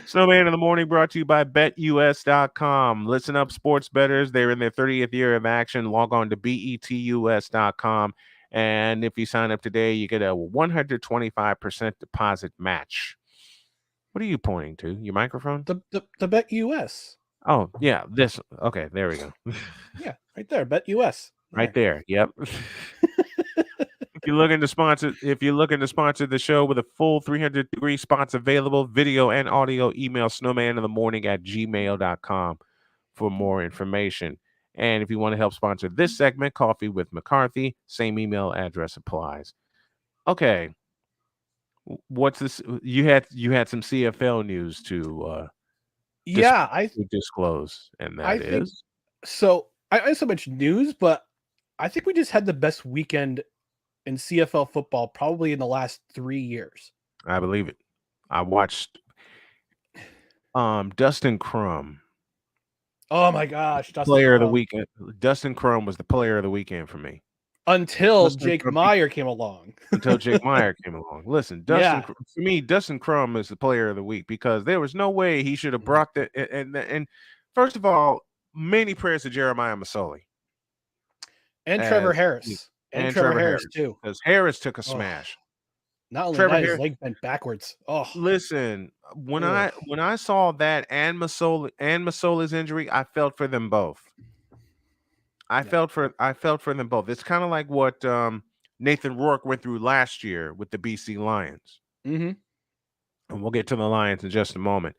Snowman in the Morning brought to you by BetUS.com. Listen up, sports bettors. They're in their 30th year of action. Log on to BETUS.com. And if you sign up today, you get a 125% deposit match. What are you pointing to? Your microphone? The Bet US. Oh, yeah. This. Okay, there we go. Yeah, right there. Bet US. Right there. Yep. If you're looking to sponsor the show with a full 300-degree spots available, video and audio, email snowmaninthemorning@gmail.com for more information. And if you want to help sponsor this segment, Coffee with McCarthy, same email address applies. Okay. What's this? You had some CFL news to disclose, and that is so. I so much news, but I think we just had the best weekend in CFL football probably in the last 3 years. I believe it. I watched Dustin Crum. Oh my gosh, Player of the weekend. Dustin Crum was the player of the weekend for me. Until Jake Meyer came along. Listen, for me, Dustin Crum is the player of the week because there was no way he should have brought that. And first of all, many prayers to Jeremiah Masoli. And Trevor Harris. And Trevor Harris too. Because Harris took a smash. Not only that, his leg bent backwards. Oh, listen, when I saw that and Masoli's injury, I felt for them both. I felt for them both. It's kind of like what Nathan Rourke went through last year with the BC Lions. Mm-hmm. And we'll get to the Lions in just a moment.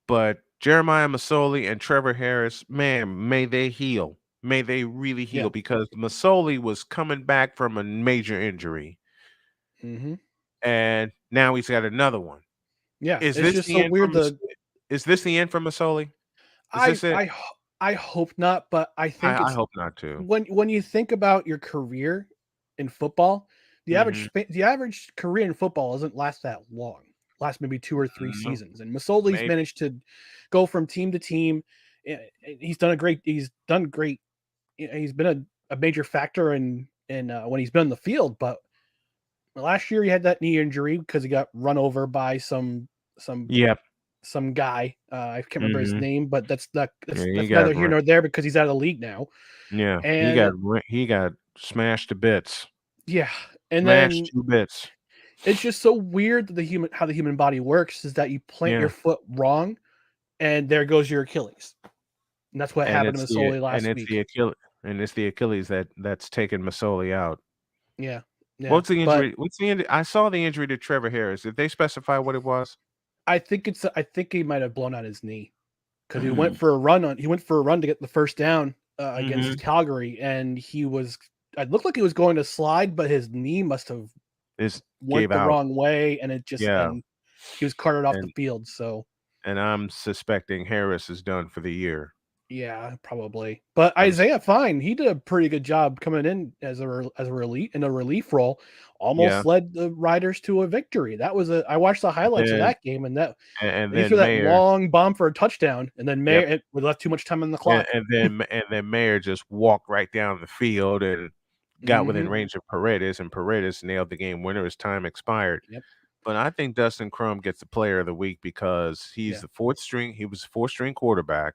But Jeremiah Masoli and Trevor Harris, man, may they heal. May they really heal because Masoli was coming back from a major injury. Mm-hmm. And now he's got another one. Yeah. Is this the end for Masoli? I hope not, but I think I hope not too. When you think about your career in football, the average career in football doesn't last that long. Last maybe 2 or 3 seasons. And Masoli's managed to go from team to team. He's done great. He's been a major factor in when he's been on the field. But last year he had that knee injury because he got run over by some guy. I can't remember his name, but that's neither here nor there because he's out of the league now. Yeah, and he got smashed to bits. Yeah, and smashed to bits. It's just so weird that how the human body works is that you plant your foot wrong, and there goes your Achilles. And that's what happened to Masoli last week. It's the Achilles that's taken Masoli out. Yeah. What's the injury? I saw the injury to Trevor Harris. Did they specify what it was? I think he might have blown out his knee because he went for a run to get the first down against Calgary, and it looked like he was going to slide, but his knee must have went the wrong way, and it just and he was carted off the field. So, and I'm suspecting Harris is done for the year. Yeah, probably. But Isaiah Fine, he did a pretty good job coming in as a relief role. Almost led the Riders to a victory. I watched the highlights of that game, and then he threw that long bomb for a touchdown, and then Mayer we left too much time on the clock. And then Mayer just walked right down the field and got within range of Paredes, and Paredes nailed the game winner as time expired. Yep. But I think Dustin Crum gets the player of the week because he's the fourth string. He was a fourth-string quarterback.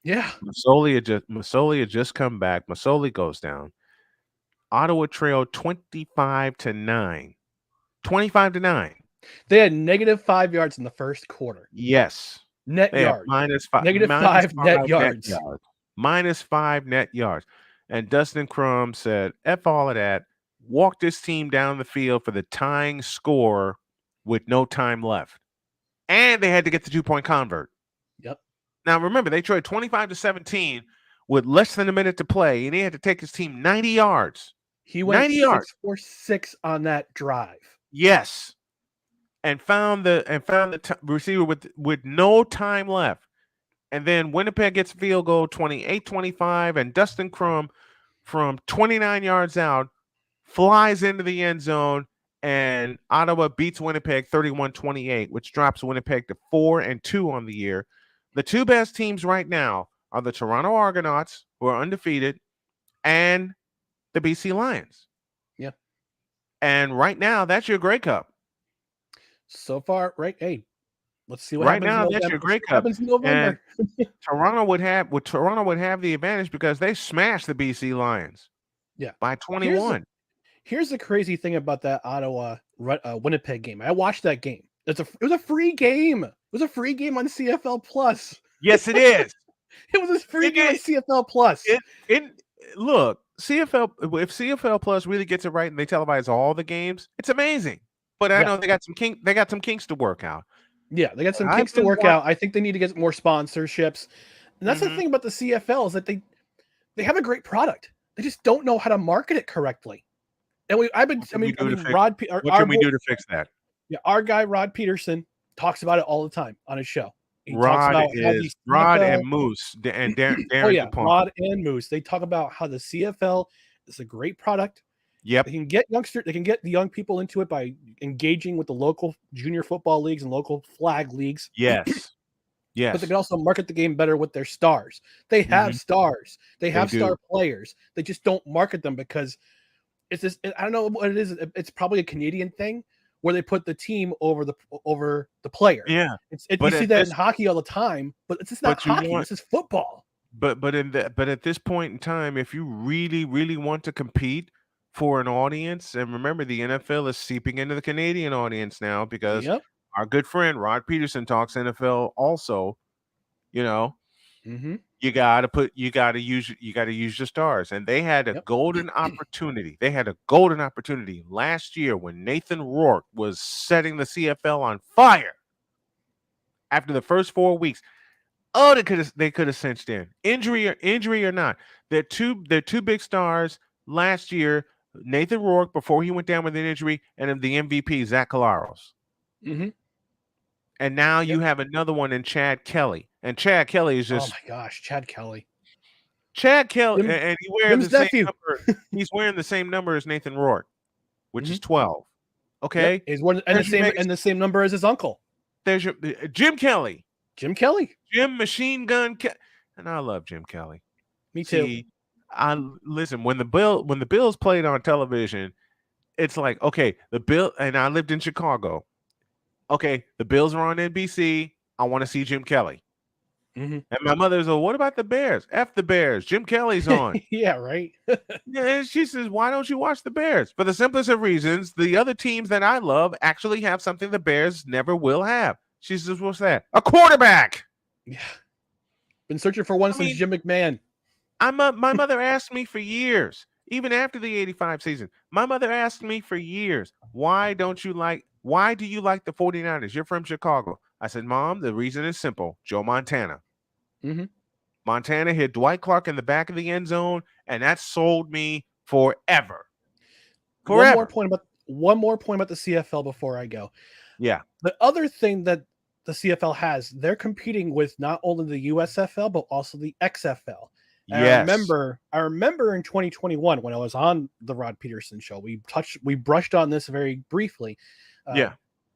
Yeah. Masoli had just come back. Masoli goes down. Ottawa trailed 25-9. 25-9. They had -5 yards in the first quarter. Yes. Net yards. -5 net yards. -5 net yards. And Dustin Crum said, F all of that. Walked this team down the field for the tying score with no time left. And they had to get the 2-point convert. Yep. Now, remember, they trailed 25-17 with less than a minute to play, and he had to take his team 90 yards. He went 6 for 6 on that drive. Yes, and found the receiver with no time left. And then Winnipeg gets a field goal, 28-25, and Dustin Crum from 29 yards out flies into the end zone, and Ottawa beats Winnipeg 31-28, which drops Winnipeg to 4-2 on the year. The two best teams right now are the Toronto Argonauts, who are undefeated, and the BC Lions. Yeah. And right now, that's your Grey Cup. So far, right? Hey, let's see what happens. Right now, that's your Grey Cup. Happens in November. Toronto would have the advantage because they smashed the BC Lions. Yeah. By 21. Here's the crazy thing about that Ottawa Winnipeg game. I watched that game. It was a free game. It was a free game on CFL Plus. Yes, it is. It was a free game on CFL Plus. Look, CFL. If CFL Plus really gets it right and they televise all the games, it's amazing. But I know they got some kinks to work out. Yeah, they got some kinks to work out. I think they need to get more sponsorships. And that's the thing about the CFL is that they have a great product. They just don't know how to market it correctly. And what can we do to fix that? Yeah, our guy Rod Peterson talks about it all the time on his show. He Rod talks about Rod and Moose and Darren. Rod and Moose. They talk about how the CFL is a great product. Yep. They can get the young people into it by engaging with the local junior football leagues and local flag leagues. Yes. Yes. But they can also market the game better with their stars. They have stars. They have star players. They just don't market them because it's this. I don't know what it is. It's probably a Canadian thing where they put the team over the player. Yeah. You see that in hockey all the time, but it's just not hockey. This is football. But at this point in time, if you really, really want to compete for an audience, and remember the NFL is seeping into the Canadian audience now because our good friend Rod Peterson talks NFL also, you gotta use your stars. And they had a golden opportunity. They had a golden opportunity last year when Nathan Rourke was setting the CFL on fire after the first 4 weeks. Oh, they could have cinched in. Injury or not. They're two big stars last year. Nathan Rourke before he went down with an injury, and the MVP Zach Collaros. And now you have another one in Chad Kelly, and Chad Kelly is just oh my gosh, Chad Kelly, and he wears the same number. He's wearing the same number as Nathan Rourke, which is 12. Okay, he's one and the same number as his uncle. There's your Jim Kelly, Jim Machine Gun, and I love Jim Kelly. Me too. See, listen, when the Bills played on television, it's like, okay, the Bill, and I lived in Chicago. Okay, the Bills are on NBC. I want to see Jim Kelly. And my mother's like, what about the Bears? F the Bears. Jim Kelly's on. Yeah, right. And she says, why don't you watch the Bears? For the simplest of reasons, the other teams that I love actually have something the Bears never will have. She says, what's that? A quarterback. Yeah. Been searching for one since Jim McMahon. My mother asked me for years, even after the 85 season, my mother asked me for years, why do you like the 49ers? You're from Chicago. I said, Mom, the reason is simple. Joe Montana. Montana hit Dwight Clark in the back of the end zone, and that sold me forever. One more point about the CFL before I go. Yeah. The other thing that the CFL has, they're competing with not only the USFL, but also the XFL. And I remember in 2021 when I was on the Rod Peterson show, we brushed on this very briefly.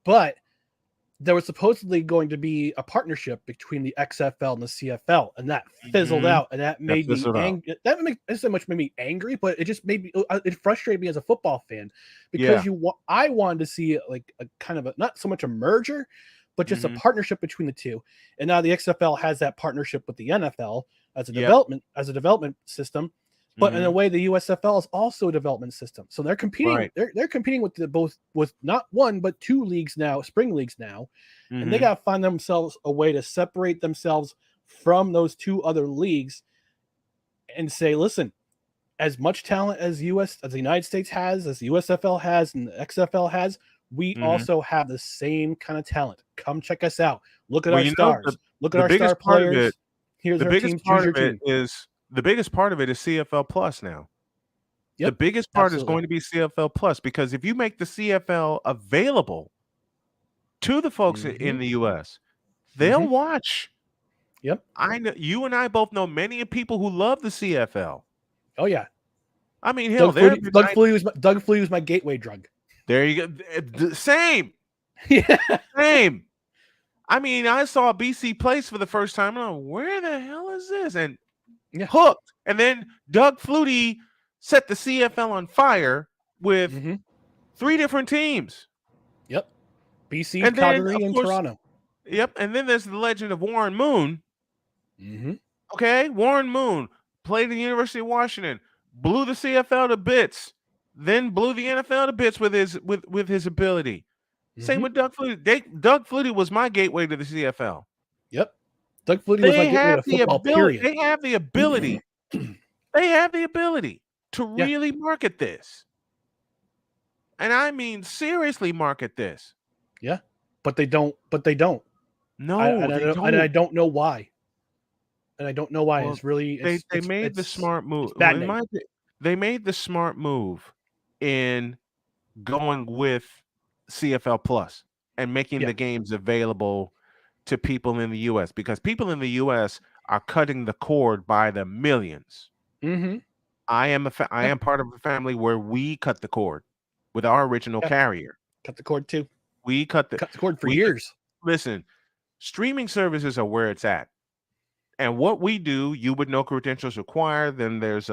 But there was supposedly going to be a partnership between the XFL and the CFL, and that fizzled out, and that made me angry. That made me angry, but it just made me. It frustrated me as a football fan because I wanted to see like a kind of not so much a merger, but just a partnership between the two. And now the XFL has that partnership with the NFL as a development system. But in a way, the USFL is also a development system. So they're competing. Right. They're competing with with not one but two leagues now, spring leagues now, and they got to find themselves a way to separate themselves from those two other leagues, and say, listen, as much talent as the United States has, as the USFL has, and the XFL has, we also have the same kind of talent. Come check us out. Look at our stars. Look at our star players. Here's our team. The biggest part of it is CFL Plus now. The biggest part is going to be CFL Plus, because if you make the CFL available to the folks in the US, they'll watch. I know you and I both know many people who love the CFL. Oh yeah. I mean, Doug Flutie was my gateway drug. There you go. Same. Yeah. Same. I mean, I saw BC Place for the first time, and I'm like, where the hell is this? And hooked. And then Doug Flutie set the CFL on fire with 3 different teams. BC, and Calgary, and Toronto. And then there's the legend of Warren Moon. Okay, Warren Moon played at the University of Washington, blew the CFL to bits, then blew the NFL to bits with his ability. Same with Doug Flutie. Doug Flutie was my gateway to the CFL. Yep. Doug Flutie was my gateway to football, period. They have the ability. They have the ability to really market this. And I mean seriously market this. Yeah. But they don't. No, I don't know why. And I don't know why. It's really they made the smart move. They made the smart move in going with CFL Plus and making the games available to people in the US, because people in the US are cutting the cord by the millions. Mm-hmm. I am part of a family where we cut the cord with our original carrier. Cut the cord too. We cut the cord for years. Listen, streaming services are where it's at. And what we do, you would know credentials required. Then there's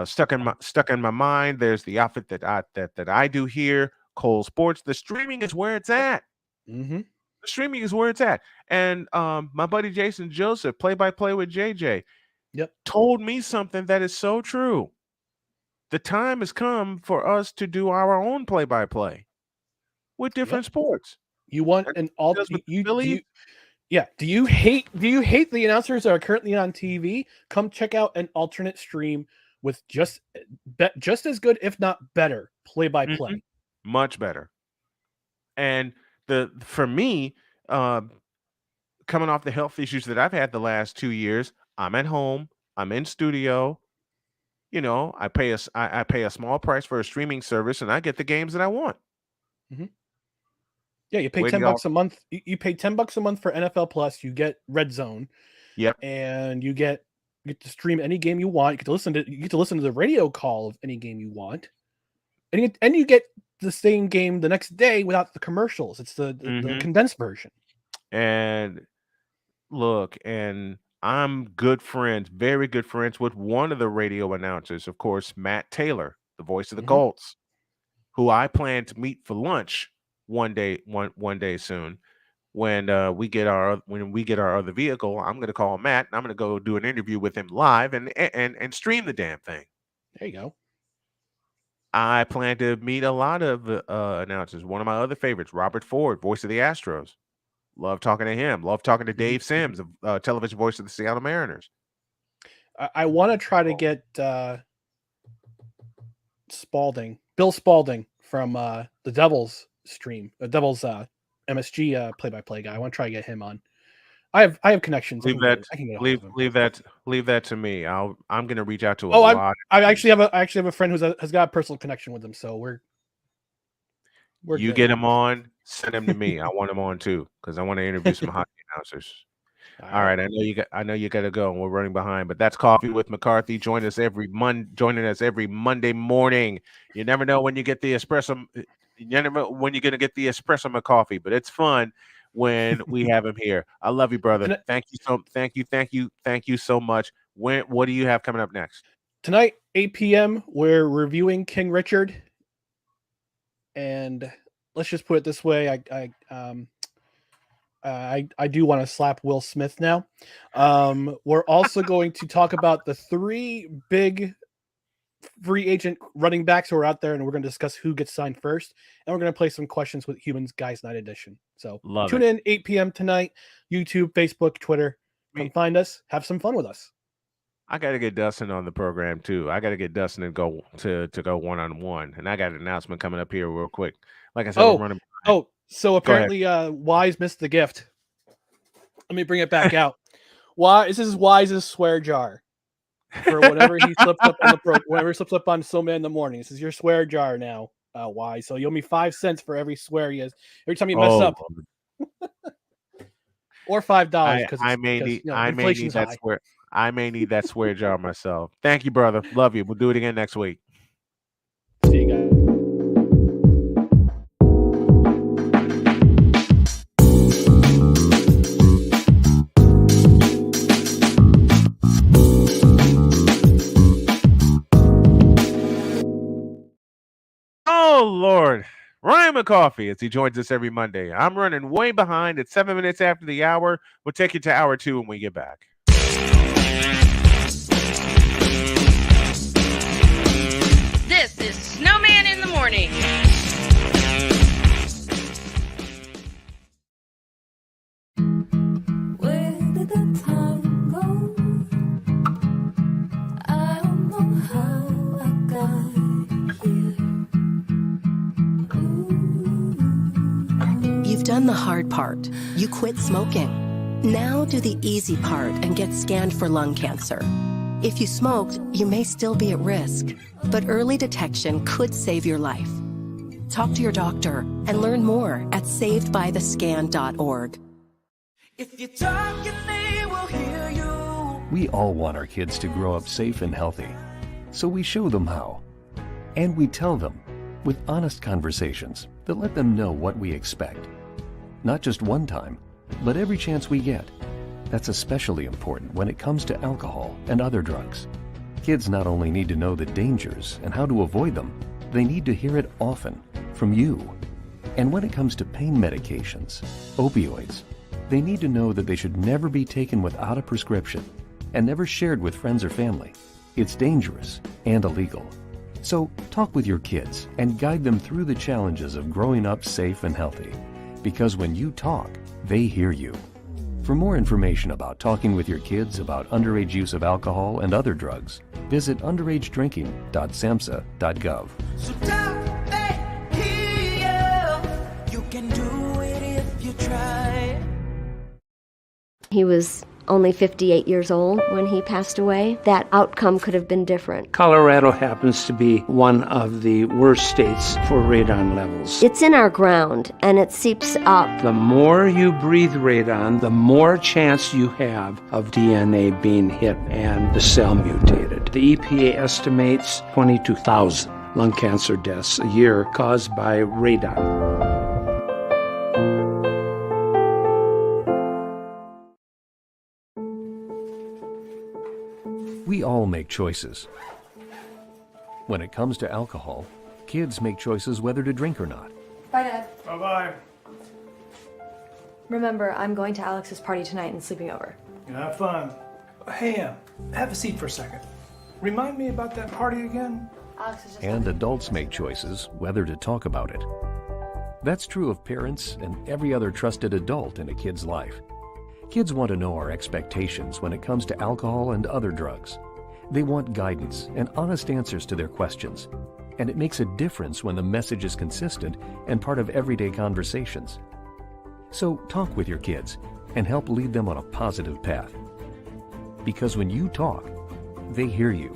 stuck in my mind. There's the outfit that I do here, Cole Sports. The streaming is where it's at. Mm-hmm. The streaming is where it's at. And my buddy Jason Joseph, play-by-play with JJ, told me something that is so true. The time has come for us to do our own play-by-play with different sports. You want an alternate? Do you hate the announcers that are currently on TV? Come check out an alternate stream with just as good, if not better, play-by-play. Mm-hmm. Much better. And for me, coming off the health issues that I've had the last 2 years, I'm at home, I'm in studio. You know, I pay a small price for a streaming service, and I get the games that I want. Mm-hmm. Yeah, you pay $10 a month. You pay $10 a month for NFL Plus. You get Red Zone. Yep. And you get to stream any game you want. You get to listen to the radio call of any game you want. And you get the same game the next day without the commercials. It's the condensed version. And look, and I'm very good friends with one of the radio announcers, of course, Matt Taylor, the voice of the Colts, who I plan to meet for lunch one day soon. When we get our other vehicle, I'm going to call Matt and I'm going to go do an interview with him live and stream the damn thing. There you go. I plan to meet a lot of announcers. One of my other favorites, Robert Ford, voice of the Astros. Love talking to him. Love talking to Dave Sims, television voice of the Seattle Mariners. I want to try to get Bill Spalding from the Devils stream, the Devils MSG play-by-play guy. I want to try to get him on. I have connections. Leave that to me. I'm going to reach out to a lot. I actually have a friend has got a personal connection with him, so we're you good. Get him on, send him to me. I want him on too, because I want to interview some hockey announcers. All right, I know you got to go, and we're running behind. But that's Coffee with McCarthy. Joining us every Monday morning. You never know when you get the espresso. You never know when you're going to get the espresso McCoffee, but it's fun when we have him here. I love you, brother. Thank you so much. What do you have coming up next? Tonight, 8 p.m., we're reviewing King Richard. And let's just put it this way. I do want to slap Will Smith now. We're also going to talk about the 3 big free agent running backs who are out there, and we're going to discuss who gets signed first. And we're going to play some questions with Humans Guys Night Edition. So tune in 8 p.m. tonight, YouTube, Facebook, Twitter. Come find us. Have some fun with us. I got to get Dustin on the program too. I got to get Dustin and go one-on-one. And I got an announcement coming up here real quick. Like I said, we're running behind. So apparently Wise missed the gift. Let me bring it back out. This is Wise's swear jar. For whatever he slipped up on whenever slips up on Snowman in the morning. This is your swear jar now, Wise. So you owe me 5 cents for every swear he has. Every time you mess up. Or $5 because I may need that swear. I may need that swear jar myself. Thank you, brother. Love you. We'll do it again next week. See you guys. Oh, Lord. Ryan McCoffey, as he joins us every Monday. I'm running way behind. It's 7 minutes after the hour. We'll take you to hour 2 when we get back. This is Snowman in the Morning. done the hard part. You quit smoking. Now do the easy part and get scanned for lung cancer. If you smoked, you may still be at risk, but early detection could save your life. Talk to your doctor and learn more at savedbythescan.org. If you talk, they will hear you. We all want our kids to grow up safe and healthy, so we show them how. And we tell them with honest conversations that let them know what we expect. Not just one time, but every chance we get. That's especially important when it comes to alcohol and other drugs. Kids not only need to know the dangers and how to avoid them, they need to hear it often from you. And when it comes to pain medications, opioids, they need to know that they should never be taken without a prescription and never shared with friends or family. It's dangerous and illegal. So talk with your kids and guide them through the challenges of growing up safe and healthy. Because when you talk, they hear you. For more information about talking with your kids about underage use of alcohol and other drugs, visit underagedrinking.samhsa.gov. So talk, they hear you. You can do it if you try. He was only 58 years old when he passed away. That outcome could have been different. Colorado happens to be one of the worst states for radon levels. It's in our ground, and it seeps up. The more you breathe radon, the more chance you have of DNA being hit and the cell mutated. The EPA estimates 22,000 lung cancer deaths a year caused by radon. We all make choices. When it comes to alcohol, kids make choices whether to drink or not. Bye, Dad. Bye-bye. Remember, I'm going to Alex's party tonight and sleeping over. Have fun. Hey, have a seat for a second. Remind me about that party again? Alex is just... And adults make choices whether to talk about it. That's true of parents and every other trusted adult in a kid's life. Kids want to know our expectations when it comes to alcohol and other drugs. They want guidance and honest answers to their questions. And it makes a difference when the message is consistent and part of everyday conversations. So talk with your kids and help lead them on a positive path. Because when you talk, they hear you.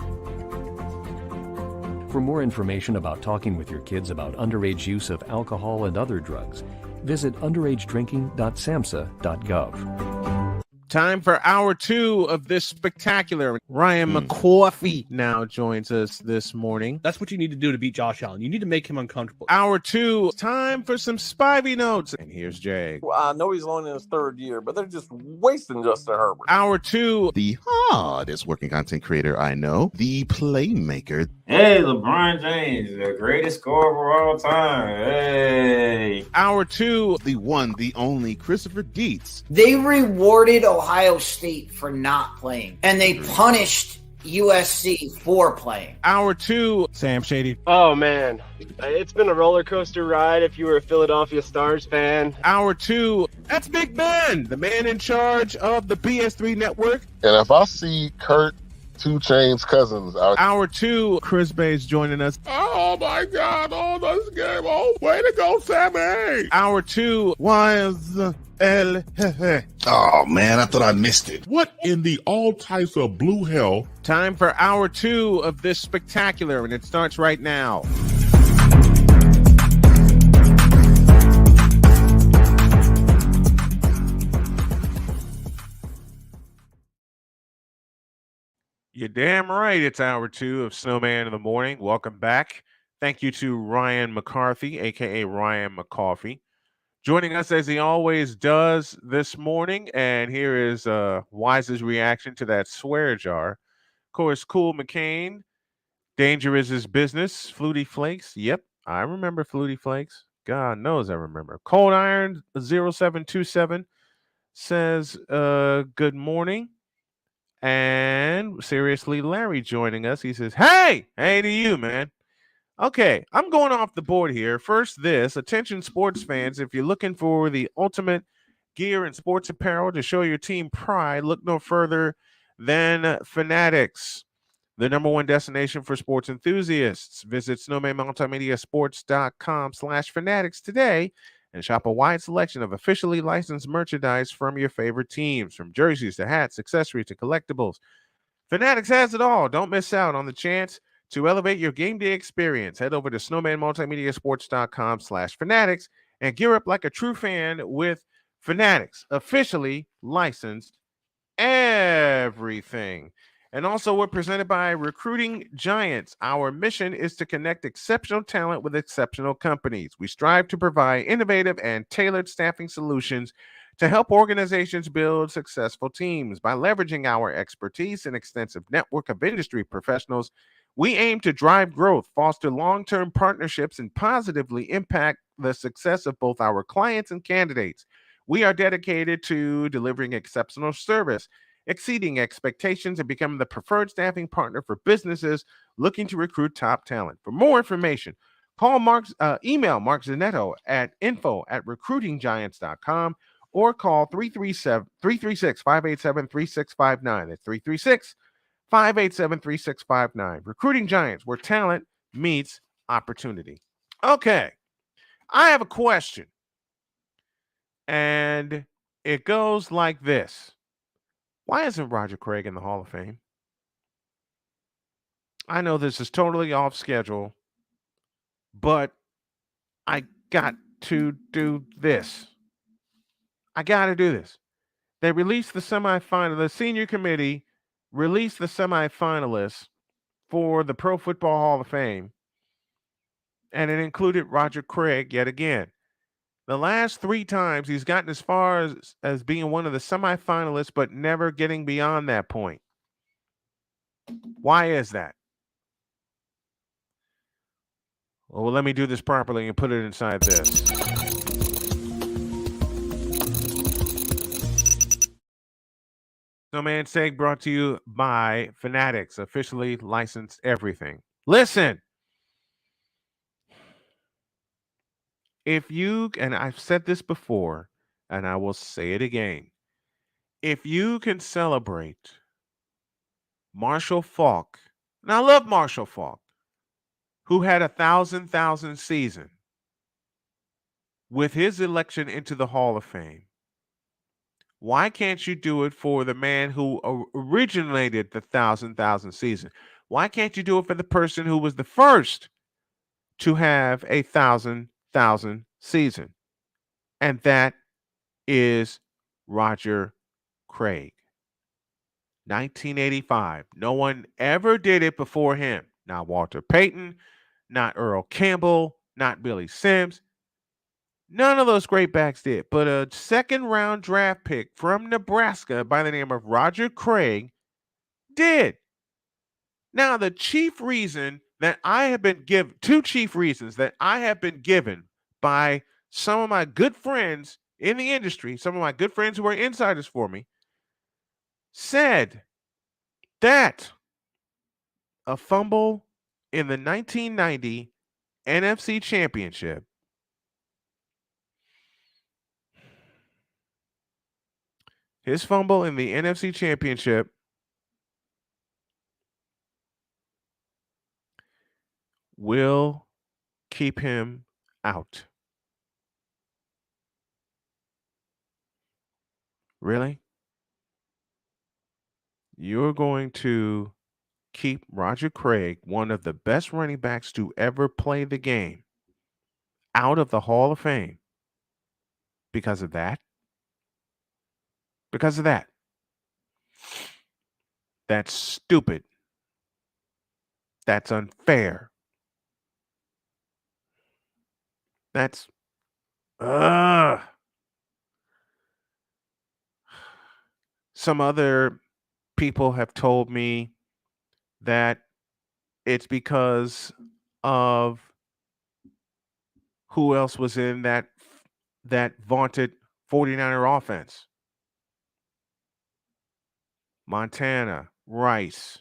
For more information about talking with your kids about underage use of alcohol and other drugs, visit underagedrinking.samhsa.gov. Time for hour 2 of this spectacular. Ryan McCoffey now joins us this morning. That's what you need to do to beat Josh Allen. You need to make him uncomfortable. Hour 2, time for some Spivey notes. And here's Jay. Well, I know he's only in his 3rd year, but they're just wasting Justin Herbert. Hour 2, the hardest working content creator I know, the playmaker. Hey, LeBron James, the greatest scorer of all time. Hey. Hour 2, the one, the only Christopher Dietz. They rewarded Ohio State for not playing, and they punished USC for playing. Hour 2, Sam Shady. Oh, man. It's been a roller coaster ride if you were a Philadelphia Stars fan. Hour 2, that's Big Ben, the man in charge of the BS3 network. And if I see Kurt 2 Chainz Cousins out. Hour 2, Chris Bay's joining us. Oh my God! Oh, this game! Oh, way to go, Sammy! Hour 2, was El Jefe. Oh man, I thought I missed it. What in the all types of blue hell? Time for hour 2 of this spectacular, and it starts right now. You're damn right. It's hour 2 of Snowman in the Morning. Welcome back. Thank you to Ryan McCarthy, a.k.a. Ryan McCoffey, joining us as he always does this morning. And here is Wise's reaction to that swear jar. Of course, Cool McCain, Danger is his business, Flutie Flakes. Yep, I remember Flutie Flakes. God knows I remember. Cold Iron 0727 says, good morning. And seriously, Larry joining us. He says, hey to you, man. Okay, I'm going off the board here. First, attention sports fans, if you're looking for the ultimate gear and sports apparel to show your team pride, look no further than Fanatics, the #1 destination for sports enthusiasts. Visit snowmanmultimediasports.com/fanatics today and shop a wide selection of officially licensed merchandise from your favorite teams, from jerseys to hats, accessories to collectibles. Fanatics has it all. Don't miss out on the chance to elevate your game day experience. Head over to snowmanmultimediasports.com/fanatics and gear up like a true fan with Fanatics, officially licensed everything. And also, we're presented by Recruiting Giants. Our mission is to connect exceptional talent with exceptional companies. We strive to provide innovative and tailored staffing solutions to help organizations build successful teams. By leveraging our expertise and extensive network of industry professionals, we aim to drive growth, foster long-term partnerships, and positively impact the success of both our clients and candidates. We are dedicated to delivering exceptional service, exceeding expectations, and becoming the preferred staffing partner for businesses looking to recruit top talent. For more information, email Mark Zanetto at info@recruitinggiants.com or call 336-587-3659. That's 336-587-3659. Recruiting Giants, where talent meets opportunity. Okay, I have a question, and it goes like this. Why isn't Roger Craig in the Hall of Fame? I know this is totally off schedule, but I got to do this. I got to do this. They released the semifinal. The senior committee released the semifinalists for the Pro Football Hall of Fame, and it included Roger Craig yet again. The last 3 times he's gotten as far as being one of the semifinalists, but never getting beyond that point. Why is that? Well, let me do this properly and put it inside this. Snowman Seg brought to you by Fanatics, officially licensed everything. Listen. If you, and I've said this before, and I will say it again, if you can celebrate Marshall Faulk, and I love Marshall Faulk, who had a 1,000 season with his election into the Hall of Fame, why can't you do it for the man who originated the 1,000 season? Why can't you do it for the person who was the first to have a 1,000 season? And that is Roger Craig. 1985. No one ever did it before him. Not Walter Payton, not Earl Campbell, not Billy Sims. None of those great backs did. But a second-round draft pick from Nebraska by the name of Roger Craig did. Now, the chief reason that I have been given, 2 chief reasons that I have been given by some of my good friends in the industry, some of my good friends who are insiders for me, said that a fumble in the 1990 NFC Championship his fumble in the NFC Championship will keep him out. Really? You're going to keep Roger Craig, one of the best running backs to ever play the game, out of the Hall of Fame because of that? Because of that. That's stupid. That's unfair. That's some other people have told me that it's because of who else was in that vaunted 49er offense. Montana, Rice.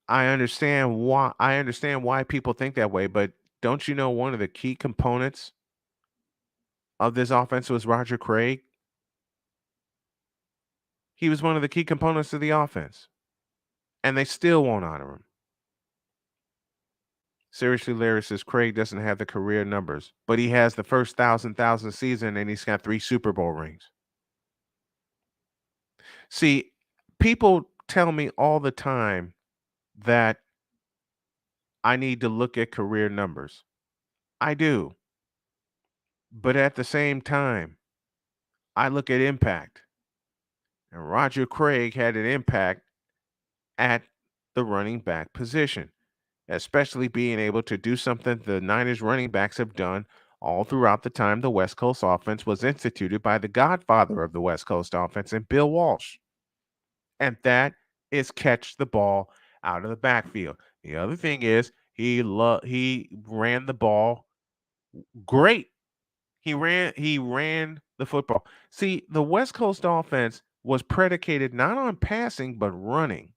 I understand why people think that way, but don't you know one of the key components of this offense was Roger Craig? He was one of the key components of the offense, and they still won't honor him. Seriously, Larry says Craig doesn't have the career numbers, but he has the first 1,000 season, and he's got 3 Super Bowl rings. See, people tell me all the time that I need to look at career numbers. I do. But at the same time, I look at impact. And Roger Craig had an impact at the running back position, especially being able to do something the Niners running backs have done all throughout the time the West Coast offense was instituted by the godfather of the West Coast offense and Bill Walsh. And that is catch the ball out of the backfield. The other thing is he ran the ball great. He ran the football. See, the West Coast offense was predicated not on passing but running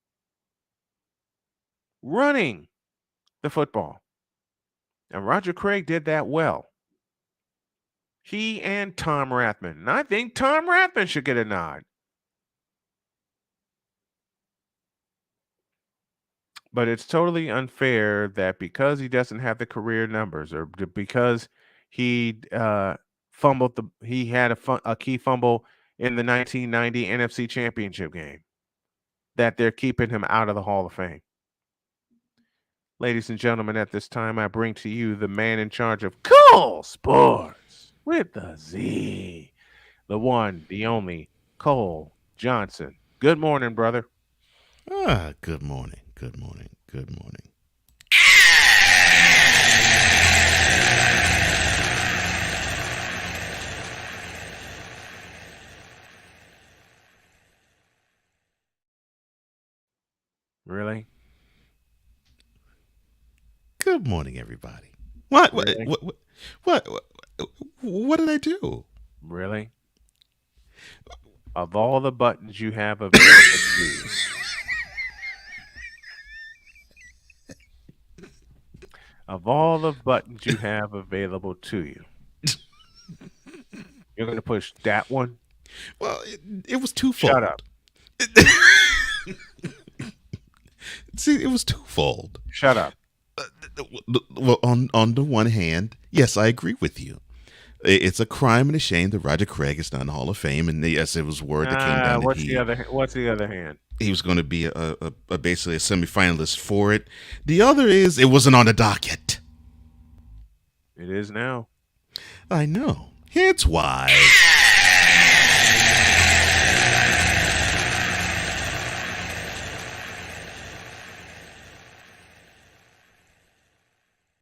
the football. And Roger Craig did that well. He and Tom Rathman. And I think Tom Rathman should get a nod. But it's totally unfair that because he doesn't have the career numbers, or because he fumbled he had a key fumble in the 1990 NFC Championship game, that they're keeping him out of the Hall of Fame. Ladies and gentlemen, at this time, I bring to you the man in charge of Cool Sports with the Z, the one, the only, Cole Johnson. Good morning, brother. Good morning. Good morning. Good morning. Really? Good morning, everybody. What? Really? What did I do? Really? Of all the buttons you have available to you, of all the buttons you have available to you, you're going to push that one? Well, it was twofold. Shut up. See, it was twofold. Shut up. Well, on the one hand, yes, I agree with you. It's a crime and a shame that Roger Craig is not in the Hall of Fame, and yes, it was word that came down. What's the other hand? He was going to be basically a semifinalist for it. The other is it wasn't on the docket. It is now. I know. It's why.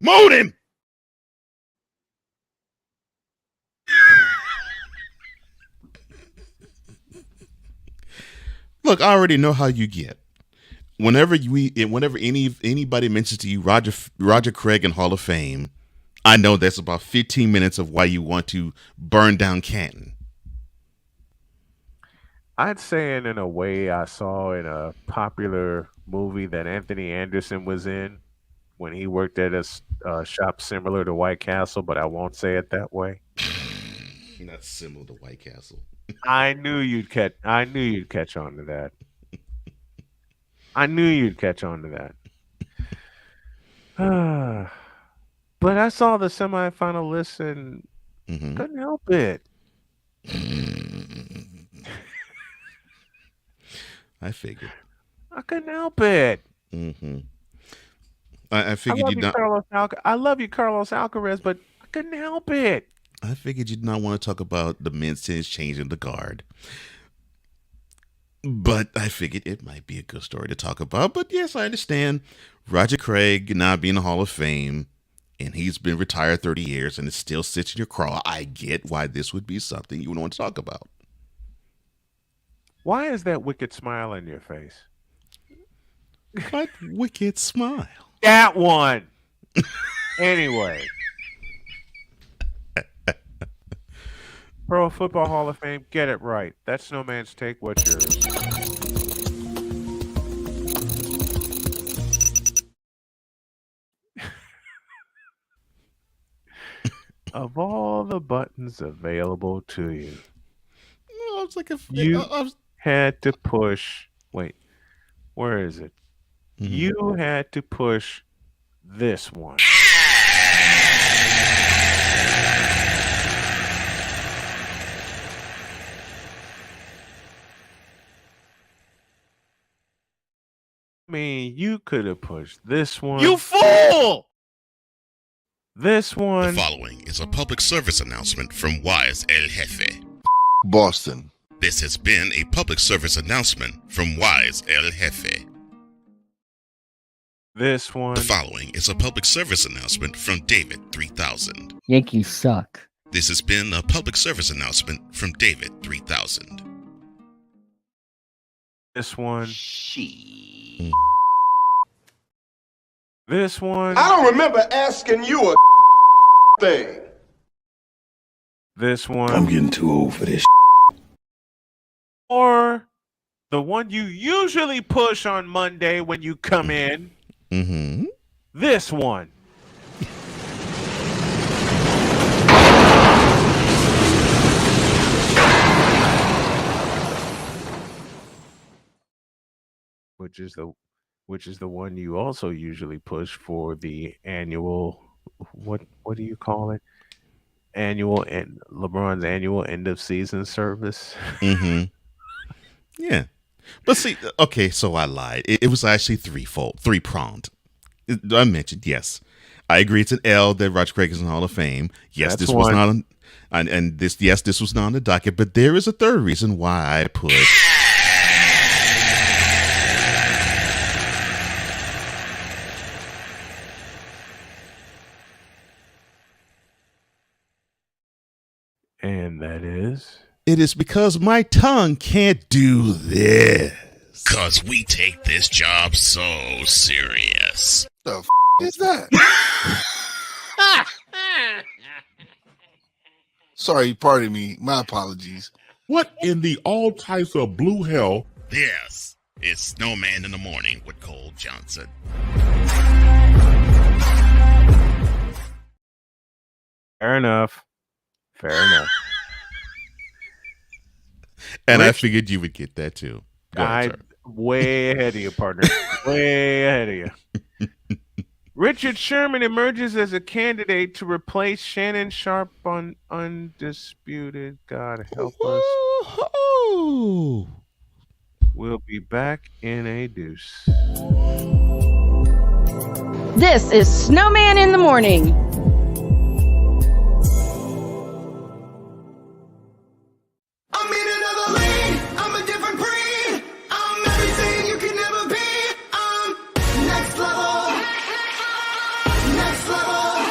Moan him! Look, I already know how you get. Whenever anybody mentions to you Roger Craig and Hall of Fame, I know that's about 15 minutes of why you want to burn down Canton. I'd say it in a way I saw in a popular movie that Anthony Anderson was in when he worked at a shop similar to White Castle, but I won't say it that way. Not similar to White Castle. I knew you'd catch on to that. I knew you'd catch on to that. But I saw the semifinal list and couldn't help it. I figured. I couldn't help it. Mm-hmm. I figured you'd not. I love you, Carlos Alcaraz, but I couldn't help it. I figured you'd not want to talk about the men's tennis changing the guard. But I figured it might be a good story to talk about. But yes, I understand Roger Craig not being in the Hall of Fame, and he's been retired 30 years and it still sits in your craw. I get why this would be something you would want to talk about. Why is that wicked smile on your face? What wicked smile? That one. Anyway. Pro Football Hall of Fame, get it right. That's Snowman's take. What's yours? Of all the buttons available to you, no, it's like you had to push. Wait, where is it? You had to push this one. I mean, you could have pushed this one. You fool! This one. The following is a public service announcement from Wise El Jefe. Boston. This has been a public service announcement from Wise El Jefe. This one. The following is a public service announcement from David 3000. Yankees suck. This has been a public service announcement from David 3000. This one. This one. I don't remember asking you a thing. This one. I'm getting too old for this. Or the one you usually push on Monday when you come in. Mm-hmm. This one. Which is the one you also usually push for the annual, what do you call it? Annual and LeBron's annual end of season service. Mm-hmm. Yeah. But see, okay, so I lied. It was actually three-pronged. I mentioned, yes. I agree it's an L that Roger Craig is in the Hall of Fame. Yes, this was not on, this was not on the docket, but there is a third reason why I put and that is? It is because my tongue can't do this. Because we take this job so serious. The f*** is that? Sorry, pardon me. My apologies. What in the all types of blue hell? This is Snowman in the Morning with Cole Johnson. Fair enough. And I figured you would get that too. Way ahead of you, partner. Way ahead of you. Richard Sherman emerges as a candidate to replace Shannon Sharp on Undisputed. God help us. We'll be back in a deuce. This is Snowman in the Morning. I'm in another lane. I'm a different breed. I'm everything you can never be. I'm next level. Next level.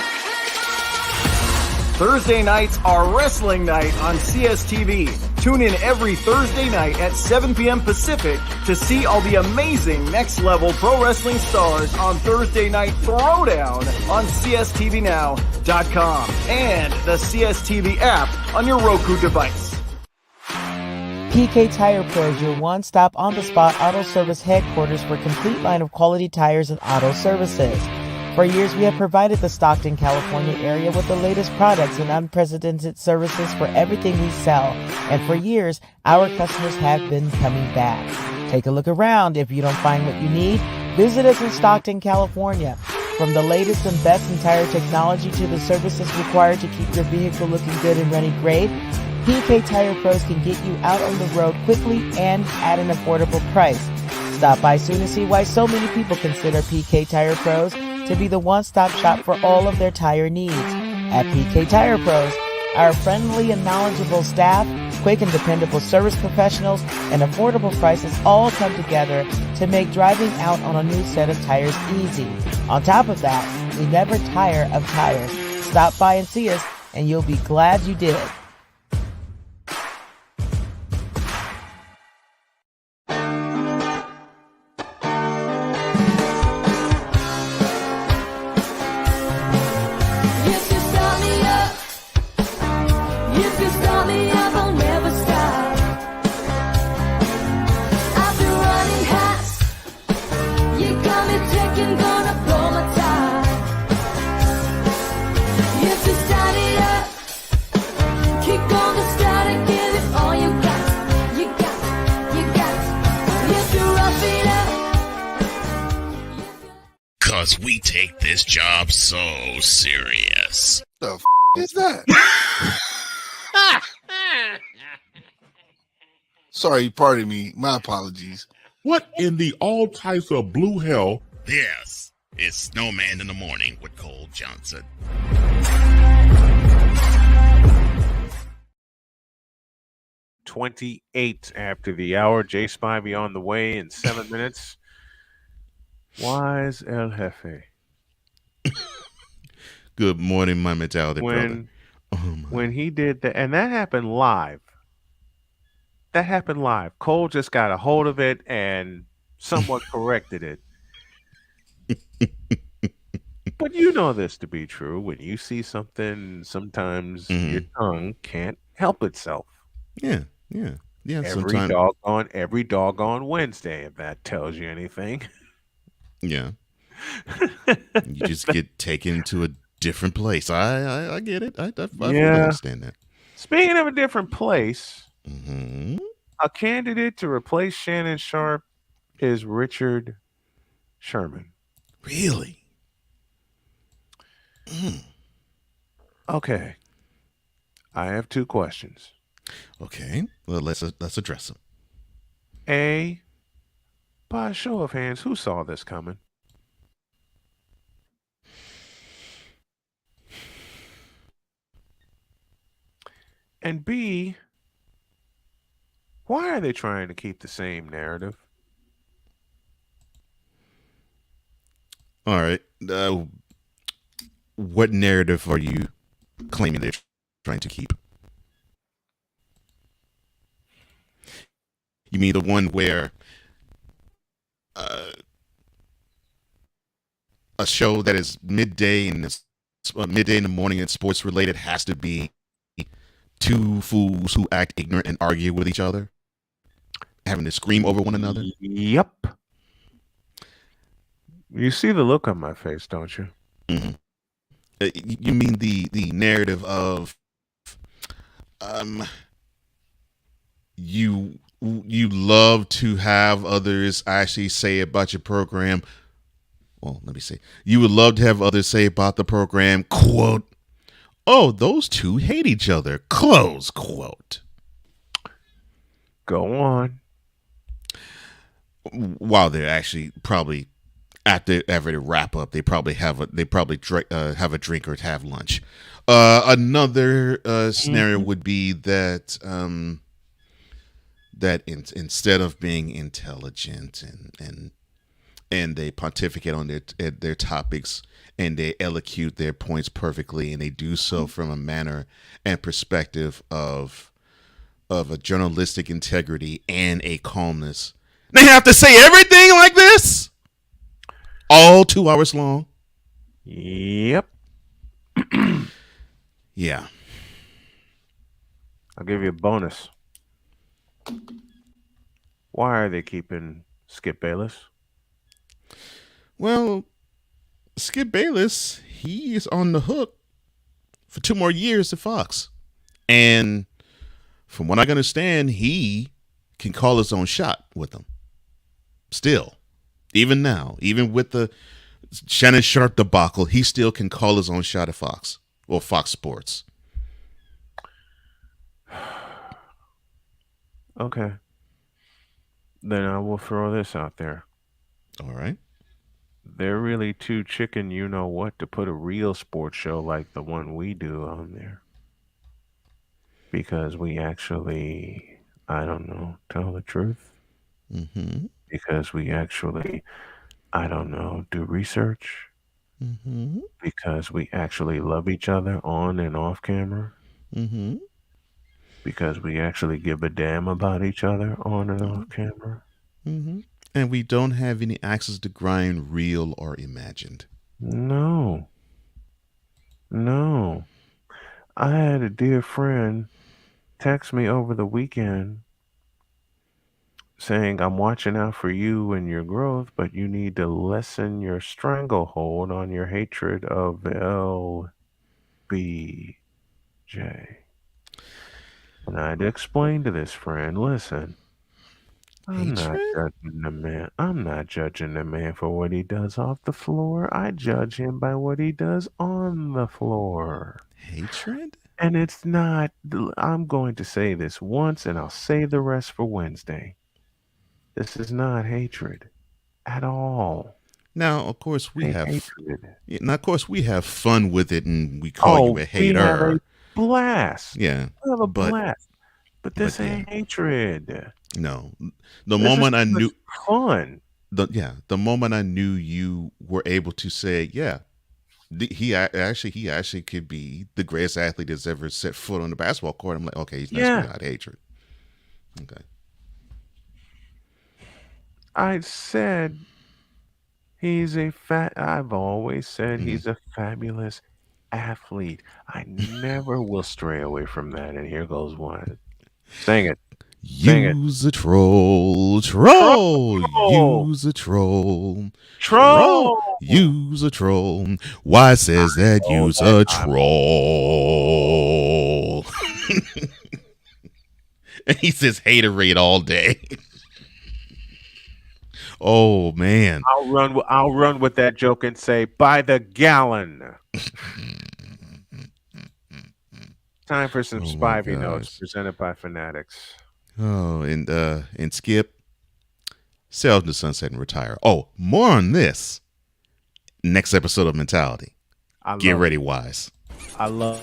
Thursday nights are wrestling night on CSTV. Tune in every Thursday night at 7 p.m. Pacific to see all the amazing Next Level Pro Wrestling stars on Thursday Night Throwdown on CSTVNow.com and the CSTV app on your Roku device. PK Tire Pro is your one-stop on-the-spot auto service headquarters for a complete line of quality tires and auto services. For years, we have provided the Stockton, California area with the latest products and unprecedented services for everything we sell. And for years, our customers have been coming back. Take a look around. If you don't find what you need, visit us in Stockton, California. From the latest and best in tire technology to the services required to keep your vehicle looking good and running great, PK Tire Pros can get you out on the road quickly and at an affordable price. Stop by soon to see why so many people consider PK Tire Pros to be the one-stop shop for all of their tire needs. At PK Tire Pros, our friendly and knowledgeable staff, quick and dependable service professionals, and affordable prices all come together to make driving out on a new set of tires easy. On top of that, we never tire of tires. Stop by and see us, and you'll be glad you did. because we take this job so serious. The is that? Sorry, pardon me. My apologies. What in the all types of blue hell? This is Snowman in the Morning with Cole Johnson. .28 after the hour. J Spivey on the way in 7 minutes. Wise El Jefe. Good morning, my mentality brother. When he did that, and that happened live. That happened live. Cole just got a hold of it and somewhat corrected it. But you know this to be true. When you see something, sometimes your tongue can't help itself. Yeah. Every doggone Wednesday, if that tells you anything. Yeah. You just get taken to a different place. I get it. I fully understand that. Speaking of a different place, a candidate to replace Shannon Sharpe is Richard Sherman. Really? Okay. I have two questions. Okay. Well, let's address them. By a show of hands, who saw this coming? And B, why are they trying to keep the same narrative? All right. What narrative are you claiming they're trying to keep? You mean the one where a show that is midday in the morning and sports related has to be two fools who act ignorant and argue with each other, having to scream over one another? Yep. You see the look on my face, don't you? Mm-hmm. You mean the narrative of you love to have others actually say about your program. Well, let me see. You would love to have others say about the program, quote, "Oh, those two hate each other," close quote. Go on. While they're actually probably after the wrap up, they probably have a drink or have lunch. Another scenario would be that instead of being intelligent and they pontificate on their topics and they elocute their points perfectly, and they do so from a manner and perspective of a journalistic integrity and a calmness. They have to say everything like this, all 2 hours long. Yep. Yeah. I'll give you a bonus. Why are they keeping Skip Bayless? Well, Skip Bayless, he is on the hook for 2 more years at Fox. And from what I can understand, he can call his own shot with them. Still. Even now. Even with the Shannon Sharpe debacle, he still can call his own shot at Fox. Well, Fox Sports. Okay. Then I will throw this out there. All right. They're really too chicken you-know-what to put a real sports show like the one we do on there. Because we actually, tell the truth. Mm-hmm. Because we actually, do research. Mm-hmm. Because we actually love each other on and off camera. Mm-hmm. Because we actually give a damn about each other on and off camera. Mm-hmm. And we don't have any axes to grind, real or imagined. No. I had a dear friend text me over the weekend saying, "I'm watching out for you and your growth, but you need to lessen your stranglehold on your hatred of LBJ." And I had to explain to this friend, listen, I'm not judging the man. I'm not judging the man for what he does off the floor. I judge him by what he does on the floor. Hatred? And it's not. I'm going to say this once, and I'll save the rest for Wednesday. This is not hatred at all. Now, of course, we have. Hatred. Now, of course, we have fun with it, and we call you a hater. We have a blast. Yeah, we have a blast. But this ain't hatred. No, the moment I knew fun. The moment I knew you were able to say, yeah, he actually could be the greatest athlete that's ever set foot on the basketball court. I'm like, okay, he's not about hatred. Okay. I said I've always said he's a fabulous athlete. I never will stray away from that. And here goes one. Sing it. Use a troll. Use a troll. Use a troll. Why says that use a troll? And he says haterade all day. Oh man. I'll run with that joke and say by the gallon. Time for some Spivey notes presented by Fanatics. Oh, and Skip, sail into the sunset and retire. Oh, more on this next episode of Mentality. Get ready, Wise. I love.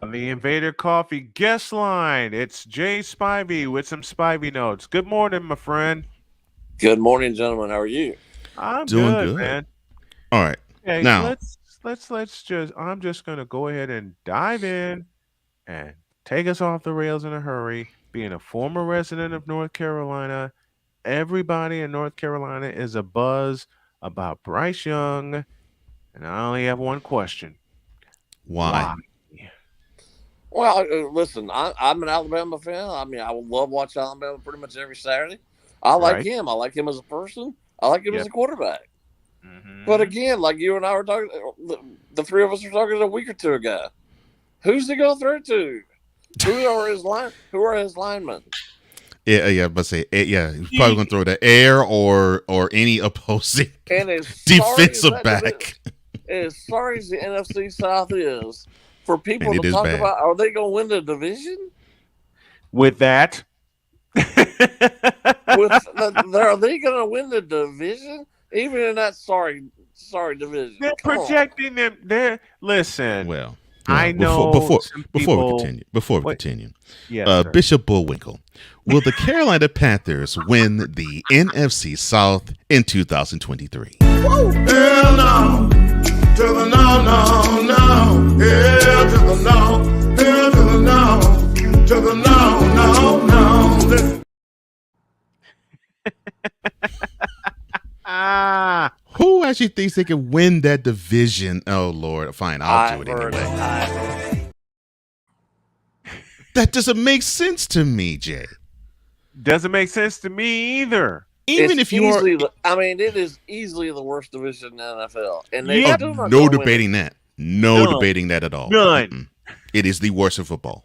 The Invader Coffee guest line. It's Jay Spivey with some Spivey notes. Good morning, my friend. Good morning, gentlemen. How are you? I'm doing good, man. All right. Okay, now let's just. I'm just gonna go ahead and dive in and take us off the rails in a hurry. Being a former resident of North Carolina, everybody in North Carolina is abuzz about Bryce Young, and I only have one question. Why? Well, listen, I'm an Alabama fan. I mean, I would love watching Alabama pretty much every Saturday. I like him. I like him as a person. I like him as a quarterback. Mm-hmm. But again, like you and I were talking, the three of us were talking a week or two ago. Who's he going to throw to? Who are his linemen? Yeah, but say, yeah, he's probably going to throw the air or any opposing defensive back. As sorry as the NFC South is, for people And to it is talk bad. about, are they going to win the division? With that, Are they going to win the division? Even in that sorry division. they're projecting them. Listen. Well, I know. Before we continue, Yes, sir. Bishop Bullwinkle, will the Carolina Panthers win the NFC South in 2023? Hell no. To the no, no, no. Hell to the no. Hell to the no. To the no, no, no. Who actually thinks they can win that division? Oh Lord, fine, I'll do it anyway. That doesn't make sense to me, Jay. Doesn't make sense to me either. Even if you are, it is easily the worst division in the NFL, and they no debating that. No debating that at all. None. Mm-mm. It is the worst in football.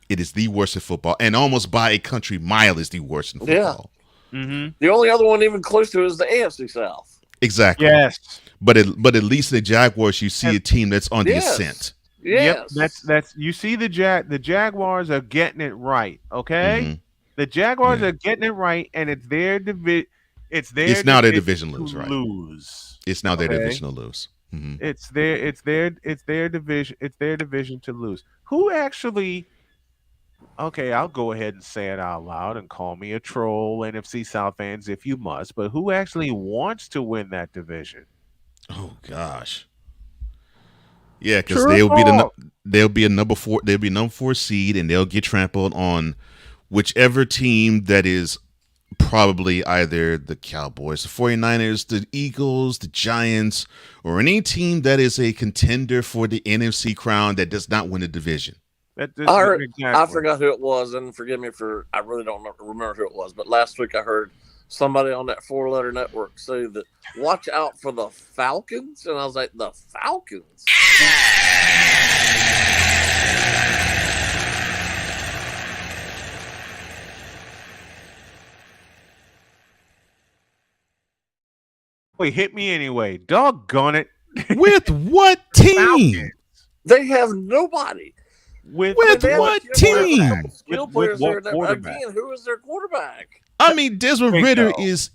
It is the worst in football, and almost by a country mile is the worst in football. Yeah. Mm-hmm. The only other one even close to it is the AFC South. Exactly. Yes. But at least the Jaguars, you see a team that's on the ascent. Yes. Yep. That's you see the Jaguars are getting it right. Okay. Mm-hmm. The Jaguars are getting it right, and it's their division. It's now their division lose, right? It's now their Okay? division to lose. Mm-hmm. It's their division. It's their division to lose. Who actually? Okay, I'll go ahead and say it out loud and call me a troll, NFC South fans, if you must. But who actually wants to win that division? Oh gosh. Yeah, because they'll be a number 4. They'll be number 4 seed, and they'll get trampled on whichever team that is probably either the Cowboys, the 49ers, the Eagles, the Giants, or any team that is a contender for the NFC crown that does not win the division. I forgot who it was, and forgive me for I really don't remember who it was. But last week I heard somebody on that 4-letter network say that watch out for the Falcons, and I was like, the Falcons. Wait, hit me anyway. Doggone it. With what team? They have nobody. With what team? Skill With players what there. quarterback? Again, who is their quarterback? I mean, Desmond Bingo. Ritter is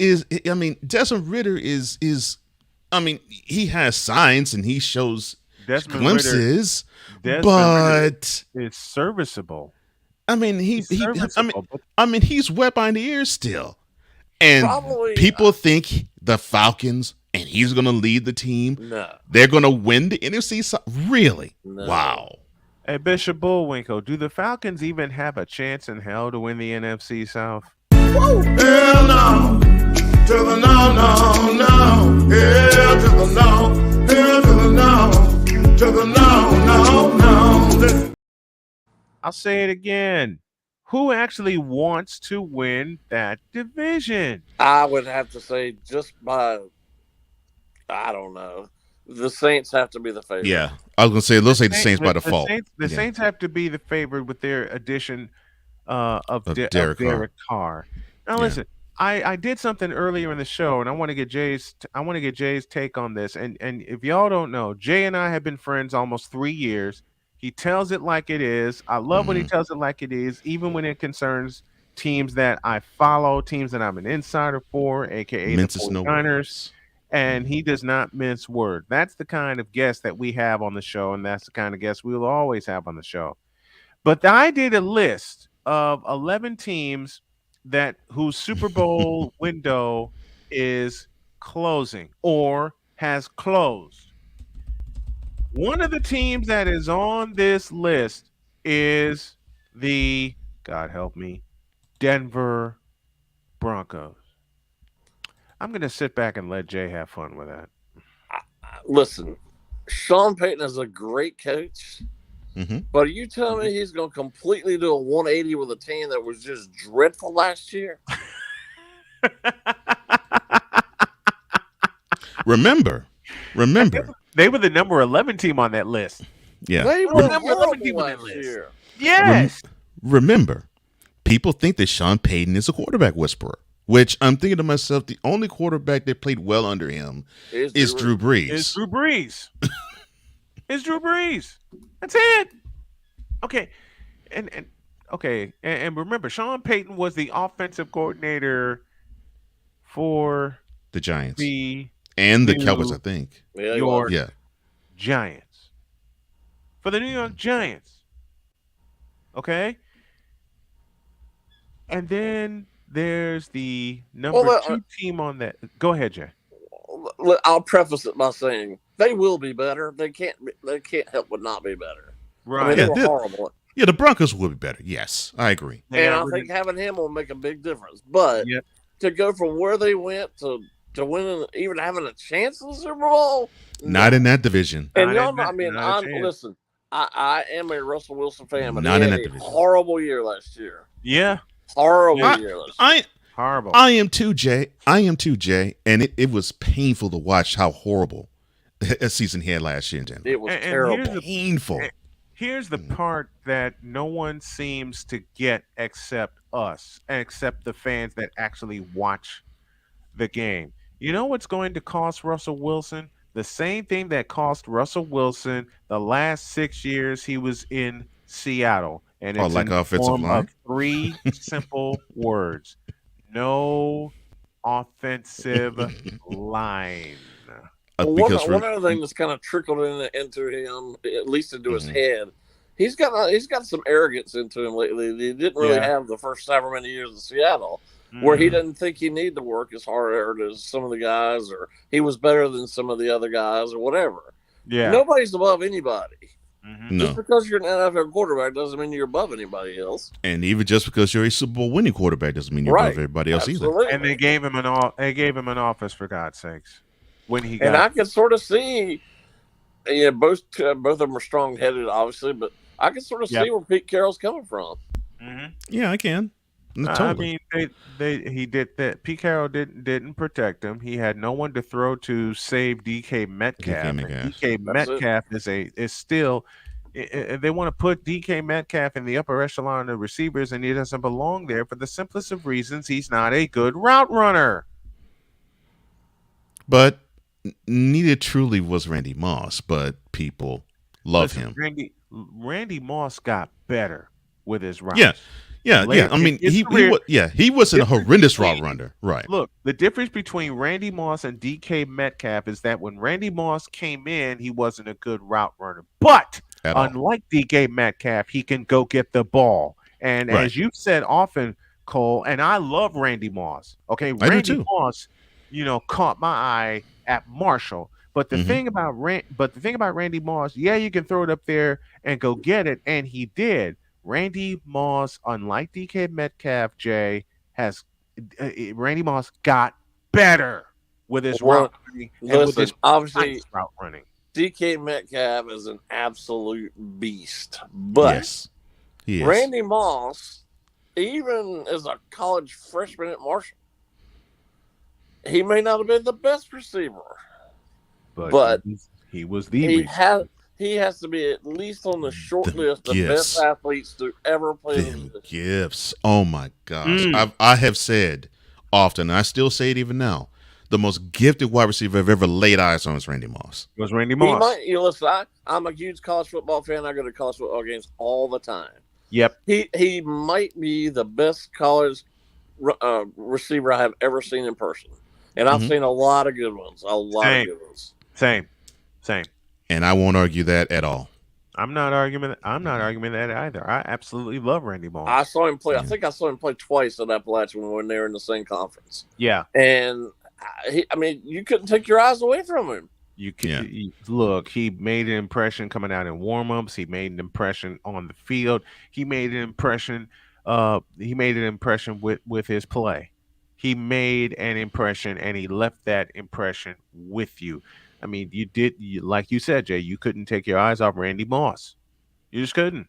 I mean, he has signs and he shows Desmond glimpses, Ritter but is serviceable. I mean, he's wet behind the ears still. And Probably, people think the Falcons and he's going to lead the team. No. They're going to win the NFC. Really? No. Wow. Hey, Bishop Bullwinkle, do the Falcons even have a chance in hell to win the NFC South? Hell no. To the no, no, no. Hell to the no. Hell to the no. To the no, no, no. I'll say it again. Who actually wants to win that division? I would have to say just by, I don't know. The Saints have to be the favorite. Yeah. I was going to say, let's say the Saints by default. The Saints have to be the favorite with their addition of Derek Carr. Now, listen, I did something earlier in the show, and I want to get Jay's take on this. And if y'all don't know, Jay and I have been friends almost 3 years. He tells it like it is. I love when he tells it like it is, even when it concerns teams that I follow, teams that I'm an insider for, aka the 49ers. And he does not mince word. That's the kind of guest that we have on the show, and that's the kind of guest we will always have on the show. But I did a list of 11 teams whose Super Bowl window is closing or has closed. One of the teams that is on this list is the, God help me, Denver Broncos. I'm going to sit back and let Jay have fun with that. Listen, Sean Payton is a great coach, but are you telling me he's going to completely do a 180 with a team that was just dreadful last year? Remember. They were the number 11 team on that list. Yeah. They were the number 11 team on that last list. year. Yes. Remember, people think that Sean Payton is a quarterback whisperer, which I'm thinking to myself, the only quarterback that played well under him is Drew Brees. It's Drew Brees. It's Drew Brees. That's it. Okay. And remember, Sean Payton was the offensive coordinator for the Giants and the Cowboys, I think. Giants. For the New York Giants. Okay? And then there's the number 2 team on that. Go ahead, Jay. I'll preface it by saying they will be better. They can't help but not be better. Right. I mean, they were horrible. Yeah, the Broncos will be better. Yes, I agree. And I think having him will make a big difference. But to go from where they went to winning, even having a chance in the Super Bowl, not in that division. And listen, I am a Russell Wilson fan, but he had a horrible year last year. Yeah. Horrible year last year. Horrible. I am too, Jay. And it was painful to watch how horrible a season he had last year in Denver. It was terrible. Painful. Here's the part that no one seems to get except us, except the fans that actually watch the game. You know what's going to cost Russell Wilson? The same thing that cost Russell Wilson the last 6 years he was in Seattle. And it's like in the offensive form line? of 3 simple words. No offensive line. One other thing that's kind of trickled into him, at least into his head, he's got some arrogance into him lately. He didn't really have the first however many years in Seattle, where he doesn't think he need to work as hard as some of the guys, or he was better than some of the other guys, or whatever. Yeah, nobody's above anybody. No. Just because you're an NFL quarterback doesn't mean you're above anybody else. And even just because you're a Super Bowl winning quarterback doesn't mean you're above everybody else either. And they gave him an office, for God's sakes, when he got. And I can sort of see, both of them are strong headed, obviously, but I can sort of see where Pete Carroll's coming from. Yeah, I can. Totally. I mean, he did that. Pete Carroll didn't protect him. He had no one to throw to save DK Metcalf. DK Metcalf is still. They want to put DK Metcalf in the upper echelon of receivers, and he doesn't belong there for the simplest of reasons. He's not a good route runner. But neither truly was Randy Moss, but people love him. Randy Moss got better with his routes. Yeah. I mean, he wasn't a horrendous route runner, right? Look, the difference between Randy Moss and DK Metcalf is that when Randy Moss came in, he wasn't a good route runner. But unlike DK Metcalf, he can go get the ball. And as you've said often, Cole, and I love Randy Moss. Okay, Randy Moss, caught my eye at Marshall. But the thing about Randy Moss, you can throw it up there and go get it, and he did. Randy Moss, unlike DK Metcalf, Randy Moss got better with his route running. Listen, obviously, route running. DK Metcalf is an absolute beast, but he is. Randy Moss, even as a college freshman at Marshall, he may not have been the best receiver, but he was the He has to be at least on the short list of best athletes to ever play the position. Gifts. Oh my gosh. I have said often, and I still say it even now, the most gifted wide receiver I've ever laid eyes on is Randy Moss. Was Randy Moss. Listen, I'm a huge college football fan. I go to college football games all the time. Yep. He might be the best college receiver I have ever seen in person. And I've seen a lot of good ones. Same. And I won't argue that at all. I'm not arguing that either. I absolutely love Randy Moss. I saw him play. I think I saw him play twice at Appalachian when they were in the same conference. Yeah. And you couldn't take your eyes away from him. You can look. He made an impression coming out in warmups. He made an impression on the field. He made an impression. With his play. He made an impression, and he left that impression with you. I mean, like you said, Jay, you couldn't take your eyes off Randy Moss. You just couldn't.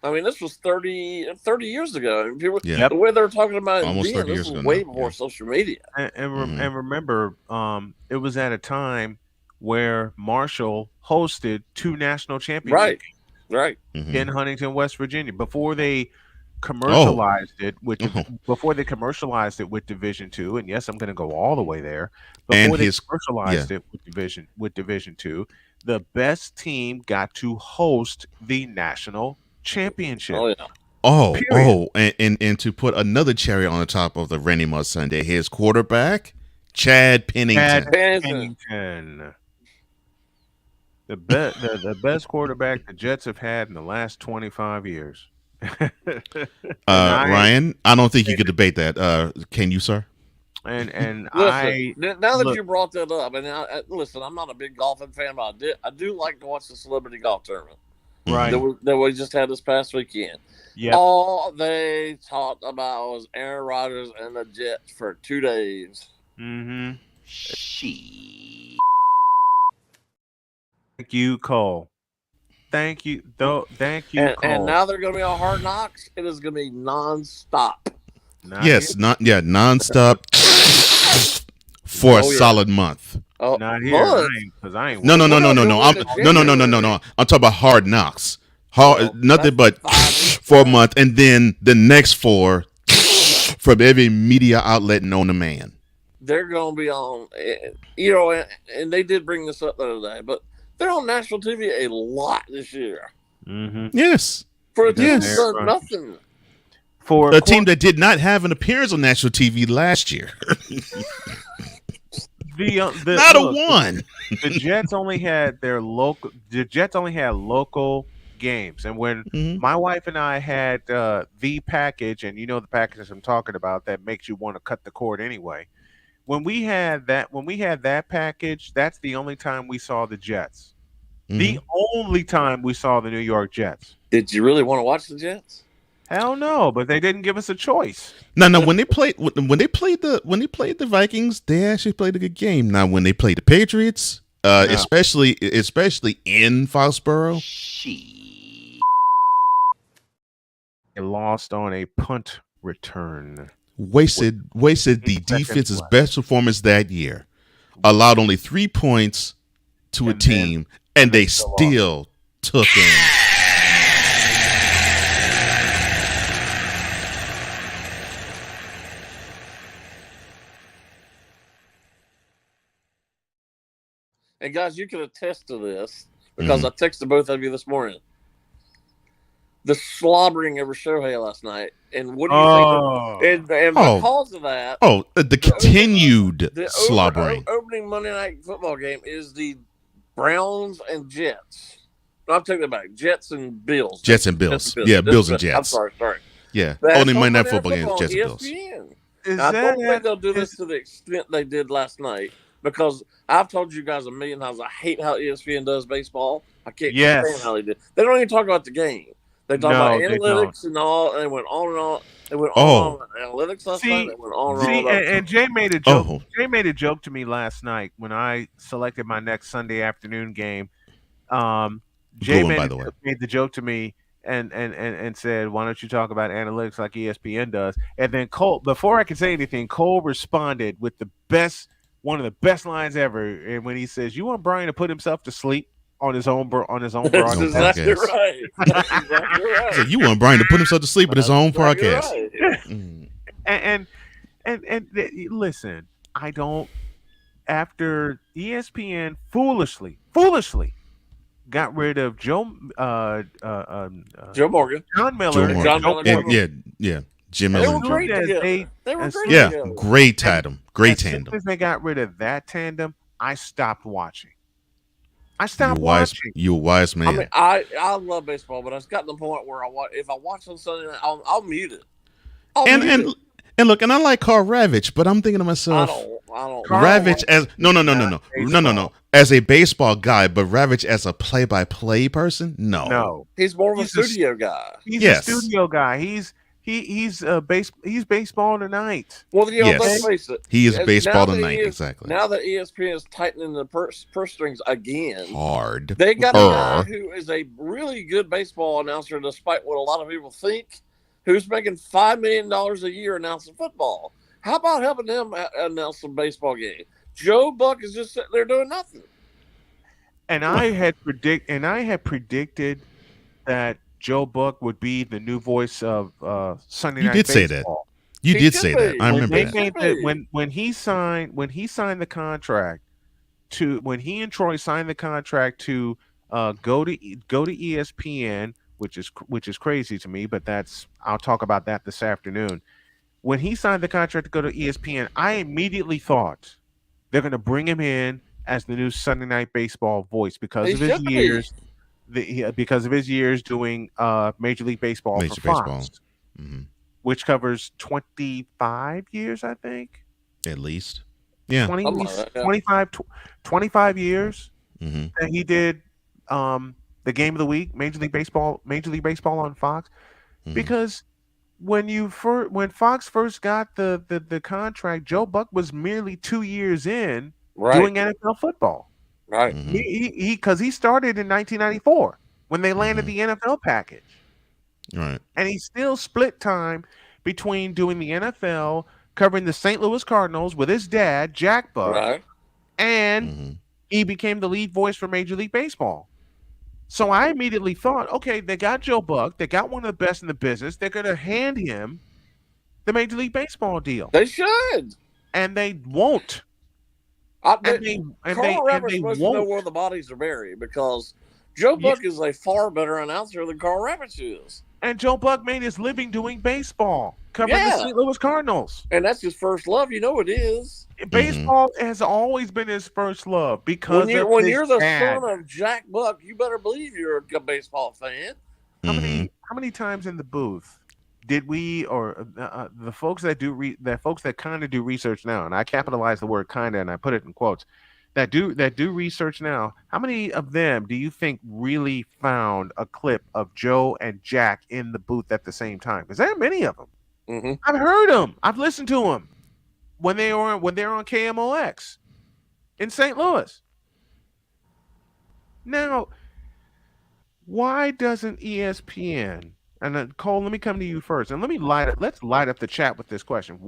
I mean, this was 30 years ago. I mean, the way they were talking about it almost 30 this years was ago way now. before social media. And remember, it was at a time where Marshall hosted 2 national championship games. Right. In Huntington, West Virginia, before they commercialized it with Division II, and yes, I'm going to go all the way there. Before they commercialized it with Division II, the best team got to host the national championship. And to put another cherry on the top of the Randy Moss Sunday, his quarterback, Chad Pennington. The best quarterback the Jets have had in the last 25 years. Ryan, I don't think you could debate that. Can you, sir? And listen, now that you brought that up, and listen, I'm not a big golfing fan, but I do like to watch the celebrity golf tournament. Right. That we just had this past weekend. Yeah. All they talked about was Aaron Rodgers and the Jets for 2 days. Thank you, Cole. Thank you, Cole. And now they're going to be on Hard Knocks. It is going to be nonstop. Nonstop for a solid month. Oh, not here, because I ain't. No. I'm talking about Hard Knocks. Nothing but for a month, and then the next 4 from every media outlet known to man. They're going to be on, and they did bring this up the other day, but they're on national TV a lot this year. Yes. For a team that's done nothing. For a team that did not have an appearance on national TV last year. Not a one. The Jets only had local games, and when my wife and I had the package, and you know the package I'm talking about that makes you want to cut the cord anyway. When we had that package, that's the only time we saw the Jets. The only time we saw the New York Jets. Did you really want to watch the Jets? Hell no, but they didn't give us a choice. No. When they played the Vikings, they actually played a good game. Now, when they played the Patriots, especially in Foxborough, They lost on a punt return. wasted the defense's best performance that year. Allowed only 3 points to a team, and they still took in. And guys, you can attest to this because I texted both of you this morning. The slobbering of Shohei last night, and what do you think? And because of that, the continued slobbering. Opening Monday Night Football game is the Browns and Jets. No, I'm talking about Jets and Bills. Jets and Bills. Yeah, Bills and Jets. I'm sorry. Yeah, only Monday Night Football game is Jets and Bills. I don't think they'll do this to the extent they did last night, because I've told you guys a million times I hate how ESPN does baseball. I can't stand how they do. They don't even talk about the game. They talk about analytics and all, and they went on and on. They went on about analytics last night. They went on and on about and Jay made a joke. Jay made a joke to me last night when I selected my next Sunday afternoon game. Jay made the joke to me and said, "Why don't you talk about analytics like ESPN does?" And then Cole, before I could say anything, Cole responded with one of the best lines ever. And when he says, "You want Brian to put himself to sleep on his own broadcast?" That's exactly right. That's exactly right. So you want Brian to put himself to sleep in his own podcast? And listen, I don't. After ESPN foolishly got rid of Joe Morgan, John Miller, Jim Miller. They were great. Great tandem. Great tandem. As soon as they got rid of that tandem, I stopped watching. You're a wise man. I mean, I love baseball, but it's gotten to the point where if I watch on Sunday night, I'll mute it. And look, and I like Carl Ravitch, but I'm thinking to myself, I don't. Ravitch as no, as a baseball guy, but Ravitch as a play-by-play person, no. He's more of a studio guy. He's a studio guy. He's baseball tonight. Well, let's face it. He is baseball tonight, exactly. Now that ESPN is tightening the purse strings again, hard. They got a guy who is a really good baseball announcer, despite what a lot of people think, who's making $5 million a year announcing football. How about helping him announce some baseball game? Joe Buck is just sitting there doing nothing. And I had predicted that Joe Buck would be the new voice of Sunday Night Baseball. Say that. You did say that. I remember that. When he signed the contract when he and Troy signed the contract to go to ESPN, which is crazy to me, but I'll talk about that this afternoon. When he signed the contract to go to ESPN, I immediately thought they're going to bring him in as the new Sunday Night Baseball voice because of his years. Because of his years doing Major League Baseball for Fox, which covers 25 years, I think. At least. Yeah. 25 years. And he did the Game of the Week, Major League Baseball on Fox. Because when Fox first got the contract, Joe Buck was merely 2 years in doing NFL football. Right. Because he started in 1994 when they landed the NFL package. Right. And he still split time between doing the NFL, covering the St. Louis Cardinals with his dad, Jack Buck, and he became the lead voice for Major League Baseball. So I immediately thought, okay, they got Joe Buck. They got one of the best in the business. They're going to hand him the Major League Baseball deal. They should. And they won't. Carl Ravitch supposed to know where the bodies are buried because Joe Buck is a far better announcer than Carl Ravitch is. And Joe Buck made his living doing baseball, covering the St. Louis Cardinals. And that's his first love. You know it is. Baseball has always been his first love because when you're the son of Jack Buck, you better believe you're a baseball fan. How many times in the booth did we, or the folks that kind of do research now, and I capitalize the word kind of and I put it in quotes, that do research now, how many of them do you think really found a clip of Joe and Jack in the booth at the same time? Because there are many of them. Mm-hmm. I've heard them. I've listened to them when they're on KMOX in St. Louis. Now, why doesn't ESPN? And then Cole, let me come to you first, and let's light up the chat with this question.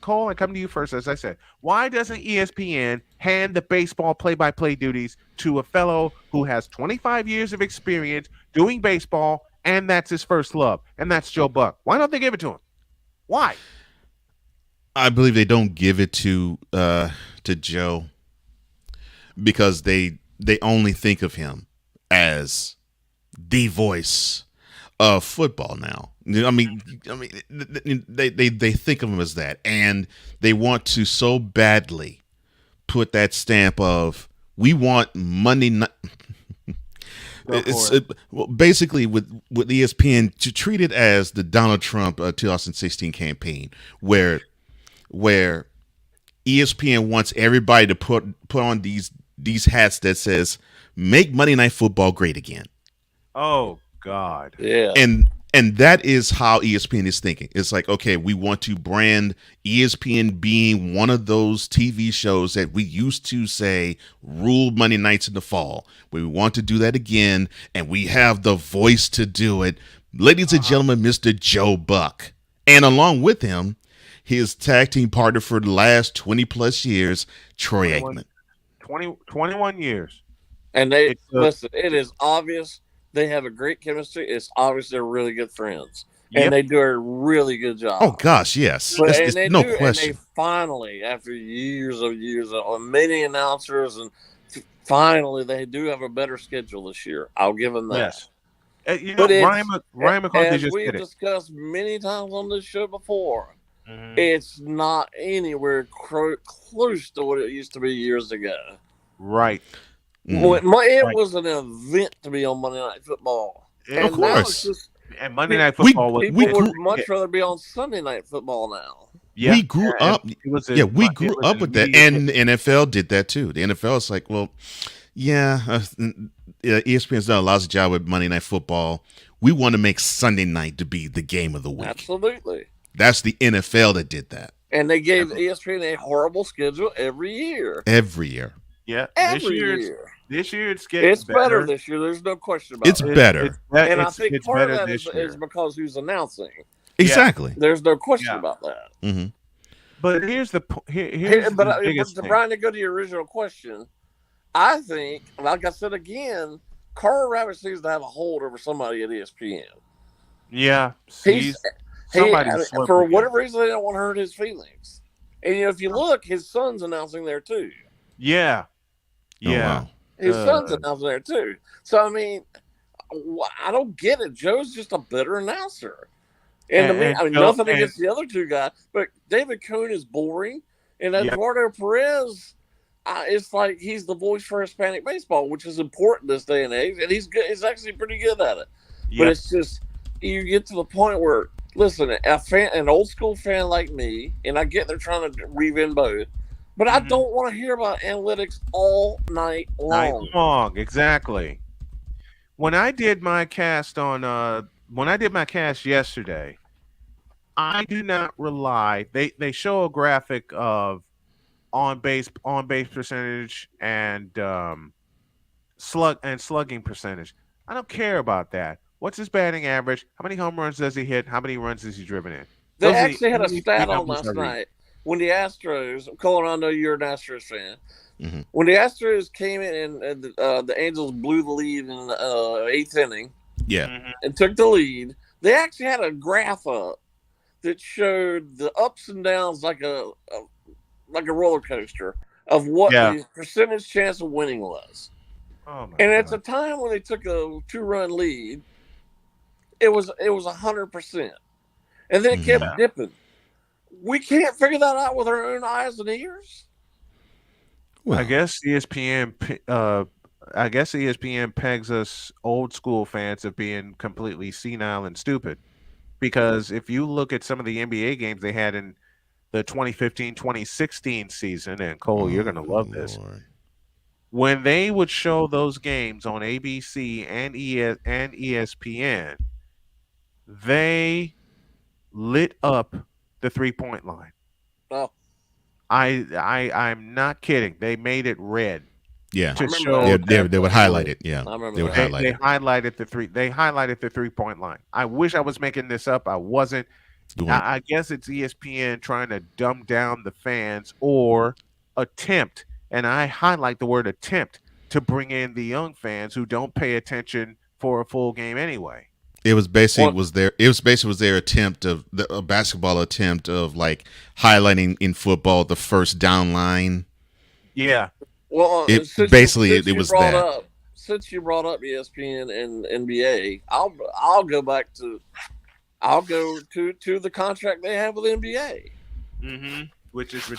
Cole, I come to you first, as I said. Why doesn't ESPN hand the baseball play-by-play duties to a fellow who has 25 years of experience doing baseball, and that's his first love, and that's Joe Buck? Why don't they give it to him? Why? I believe they don't give it to Joe because they only think of him as the voice of football now. I mean, they think of him as that, and they want to so badly put that stamp of we want Monday night. Basically with ESPN to treat it as the Donald Trump 2016 campaign, where ESPN wants everybody to put on these hats that says make Monday Night Football great again. Oh God. Yeah. And that is how ESPN is thinking. It's like, okay, we want to brand ESPN being one of those TV shows that we used to say ruled Monday nights in the fall. We want to do that again, and we have the voice to do it. Ladies and gentlemen, Mr. Joe Buck. And along with him, his tag team partner for the last 20 plus years, Troy Aikman. 21 years. And listen, it is obvious they have a great chemistry. It's obvious they're really good friends. Yep. And they do a really good job. Oh, gosh, yes. It's no question. And they finally, after years of many announcers, and finally they do have a better schedule this year. I'll give them that. Yes. Ryan McCarthy as just we've did it. discussed many times on this show before, it's not anywhere close to what it used to be years ago. Right. It was an event to be on Monday Night Football. And of course. And Monday Night Football people would much rather be on Sunday Night Football now. Yeah. We grew up. We grew up with that, and the NFL did that too. The NFL is like, well, ESPN's done a lousy job with Monday Night Football. We want to make Sunday night to be the game of the week. Absolutely. That's the NFL that did that. And they gave ESPN a horrible schedule every year. Every year. Yeah. Every year. This year it's getting better this year. There's no question about it. It's better. I think part of that is because who's announcing. Exactly. There's no question about that. Mm-hmm. But here's the biggest thing. Brian, to go to your original question, I think, like I said again, Carl Rabbit seems to have a hold over somebody at ESPN. Yeah. For whatever reason, they don't want to hurt his feelings. And if you look, his son's announcing there too. Yeah. Yeah. Oh, wow. His son's announcing there too. So I mean, I don't get it. Joe's just a better announcer. And nothing against the other two guys, but David Cohn is boring, and Eduardo Perez, it's like he's the voice for Hispanic baseball, which is important this day and age, and he's good. He's actually pretty good at it. Yep. But it's just you get to the point where, listen, an old school fan like me, and I get they're trying to weave in both. But I don't want to hear about analytics all night long. Exactly. When I did my cast yesterday, I do not rely. They show a graphic of on base percentage and slugging percentage. I don't care about that. What's his batting average? How many home runs does he hit? How many runs has he driven in? They actually had a stat on last night. When the Astros, Colin, I know you're an Astros fan. Mm-hmm. When the Astros came in and the Angels blew the lead in the eighth inning, and took the lead, they actually had a graph up that showed the ups and downs like a roller coaster of what the percentage chance of winning was. Oh my and at the time when they took a 2-run lead, it was 100%, and then it kept dipping. We can't figure that out with our own eyes and ears. Well, I guess ESPN pegs us old school fans of being completely senile and stupid. Because if you look at some of the NBA games they had in the 2015-2016 season, and Cole, you're going to love this. when they would show those games on ABC and ESPN, they lit up the 3-point line. Oh, I'm not kidding. They made it red. Yeah, to I remember show that. they would highlight it. Yeah, I remember they would that. highlight they it. highlighted the 3-point line. I wish I was making this up. I wasn't. You weren't. I guess it's ESPN trying to dumb down the fans or attempt, and I highlight the word attempt, to bring in the young fans who don't pay attention for a full game anyway. It was basically their attempt of a basketball attempt of like highlighting in football the first down line. Yeah. Well, It since you brought up ESPN and NBA, I'll go to the contract they have with the NBA. Mm-hmm. Which is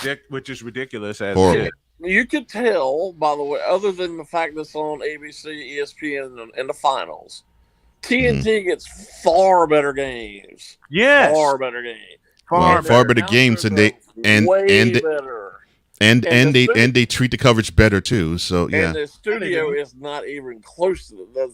ridiculous as Horrible. You could tell, by the way, other than the fact that's on ABC, ESPN, and the finals, TNT gets far better games. Yes, far better games. Far better games, and they better. And they treat the coverage better too. So yeah, and the studio is not even close to the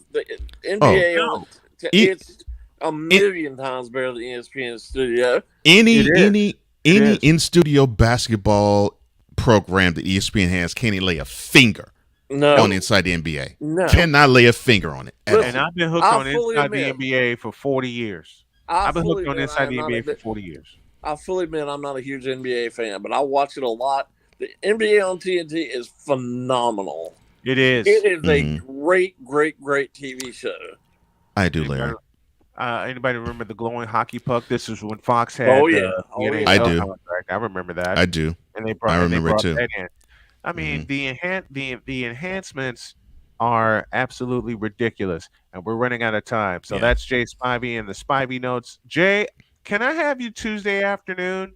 NBA. It's a million times better than ESPN studio. Any in studio basketball program that ESPN has can't lay a finger on inside the NBA. No, cannot lay a finger on it. And I've been hooked on inside the NBA for 40 years. I've been hooked on inside the NBA for 40 years. I fully admit I'm not a huge NBA fan, but I watch it a lot. The NBA on TNT is phenomenal. It is. It is a great TV show. I do, Larry. Anybody remember the glowing hockey puck? This is when Fox had. I do. I remember that. I do. And they remember it too. That in. I mean, the enhancements are absolutely ridiculous, and we're running out of time. So that's Jay Spivey and the Spivey notes. Jay, can I have you Tuesday afternoon?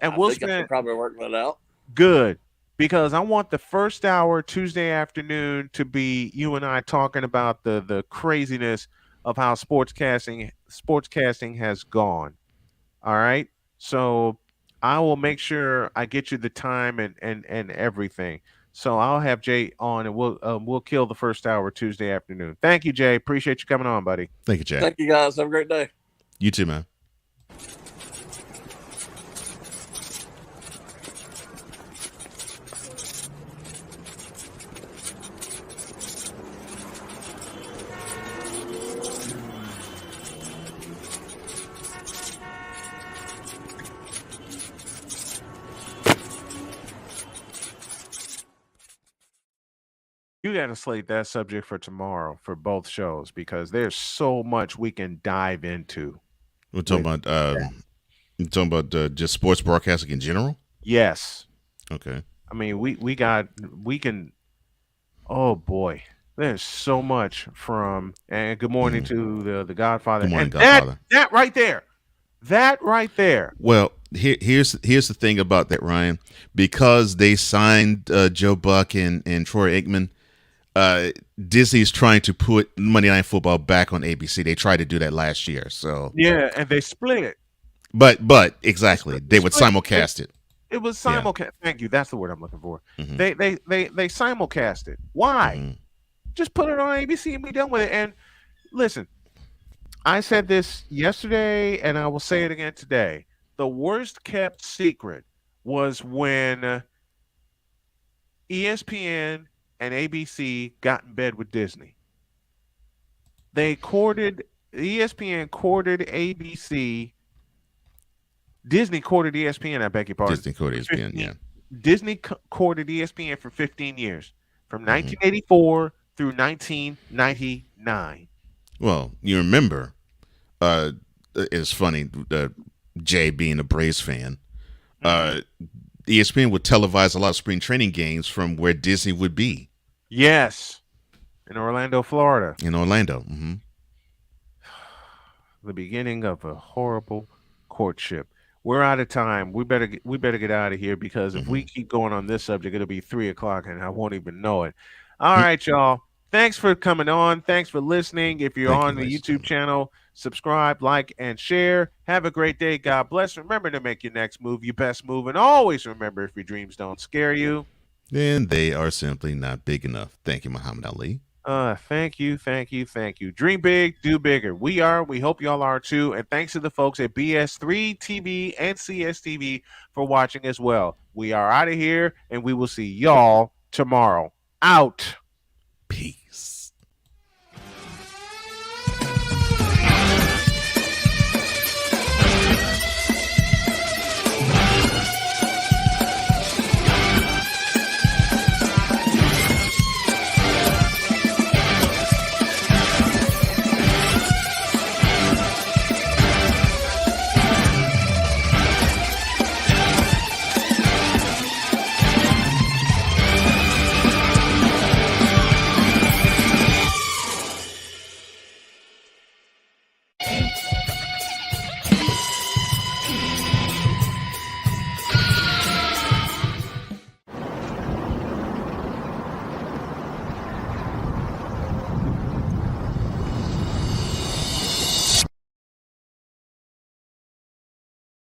And I can probably work that out. Good, because I want the first hour Tuesday afternoon to be you and I talking about the craziness of how sportscasting has gone. All right, so I will make sure I get you the time and everything. So I'll have Jay on, and we'll kill the first hour Tuesday afternoon. Thank you, Jay. Appreciate you coming on, buddy. Thank you, Jay. Thank you, guys. Have a great day. You too, man. You got to slate that subject for tomorrow for both shows, because there's so much we can dive into. We're talking about just sports broadcasting in general. Yes. Okay. I mean, we can. Oh boy, there's so much from. And good morning to the Godfather. Good morning, and Godfather. That right there. Well, here's the thing about that, Ryan. Because they signed Joe Buck and Troy Aikman, Disney's trying to put Monday Night Football back on ABC. They tried to do that last year. So yeah, and they split it. But exactly, they would simulcast it. It was simulcast. Yeah. Thank you. That's the word I'm looking for. Mm-hmm. They simulcast it. Why? Mm-hmm. Just put it on ABC and be done with it. And listen, I said this yesterday, and I will say it again today. The worst kept secret was when ESPN and ABC got in bed with Disney. ESPN courted ABC. Disney courted ESPN, I beg your pardon. Disney courted ESPN, yeah. Disney courted ESPN for 15 years, from 1984 through 1999. Well, you remember, it's funny, Jay being a Braves fan, ESPN would televise a lot of spring training games from where Disney would be. Yes, in Orlando, Florida. In Orlando. Mm-hmm. The beginning of a horrible courtship. We're out of time. We better get out of here, because if we keep going on this subject, it'll be 3:00 and I won't even know it. All right, y'all. Thanks for coming on. Thanks for listening. If you're on the YouTube channel, subscribe, like, and share. Have a great day. God bless. Remember to make your next move your best move. And always remember, if your dreams don't scare you, And they are simply not big enough. Thank you, Muhammad Ali. Thank you. Dream big, do bigger. We are. We hope y'all are too. And thanks to the folks at BS3 TV and CSTV for watching as well. We are out of here, and we will see y'all tomorrow. Out.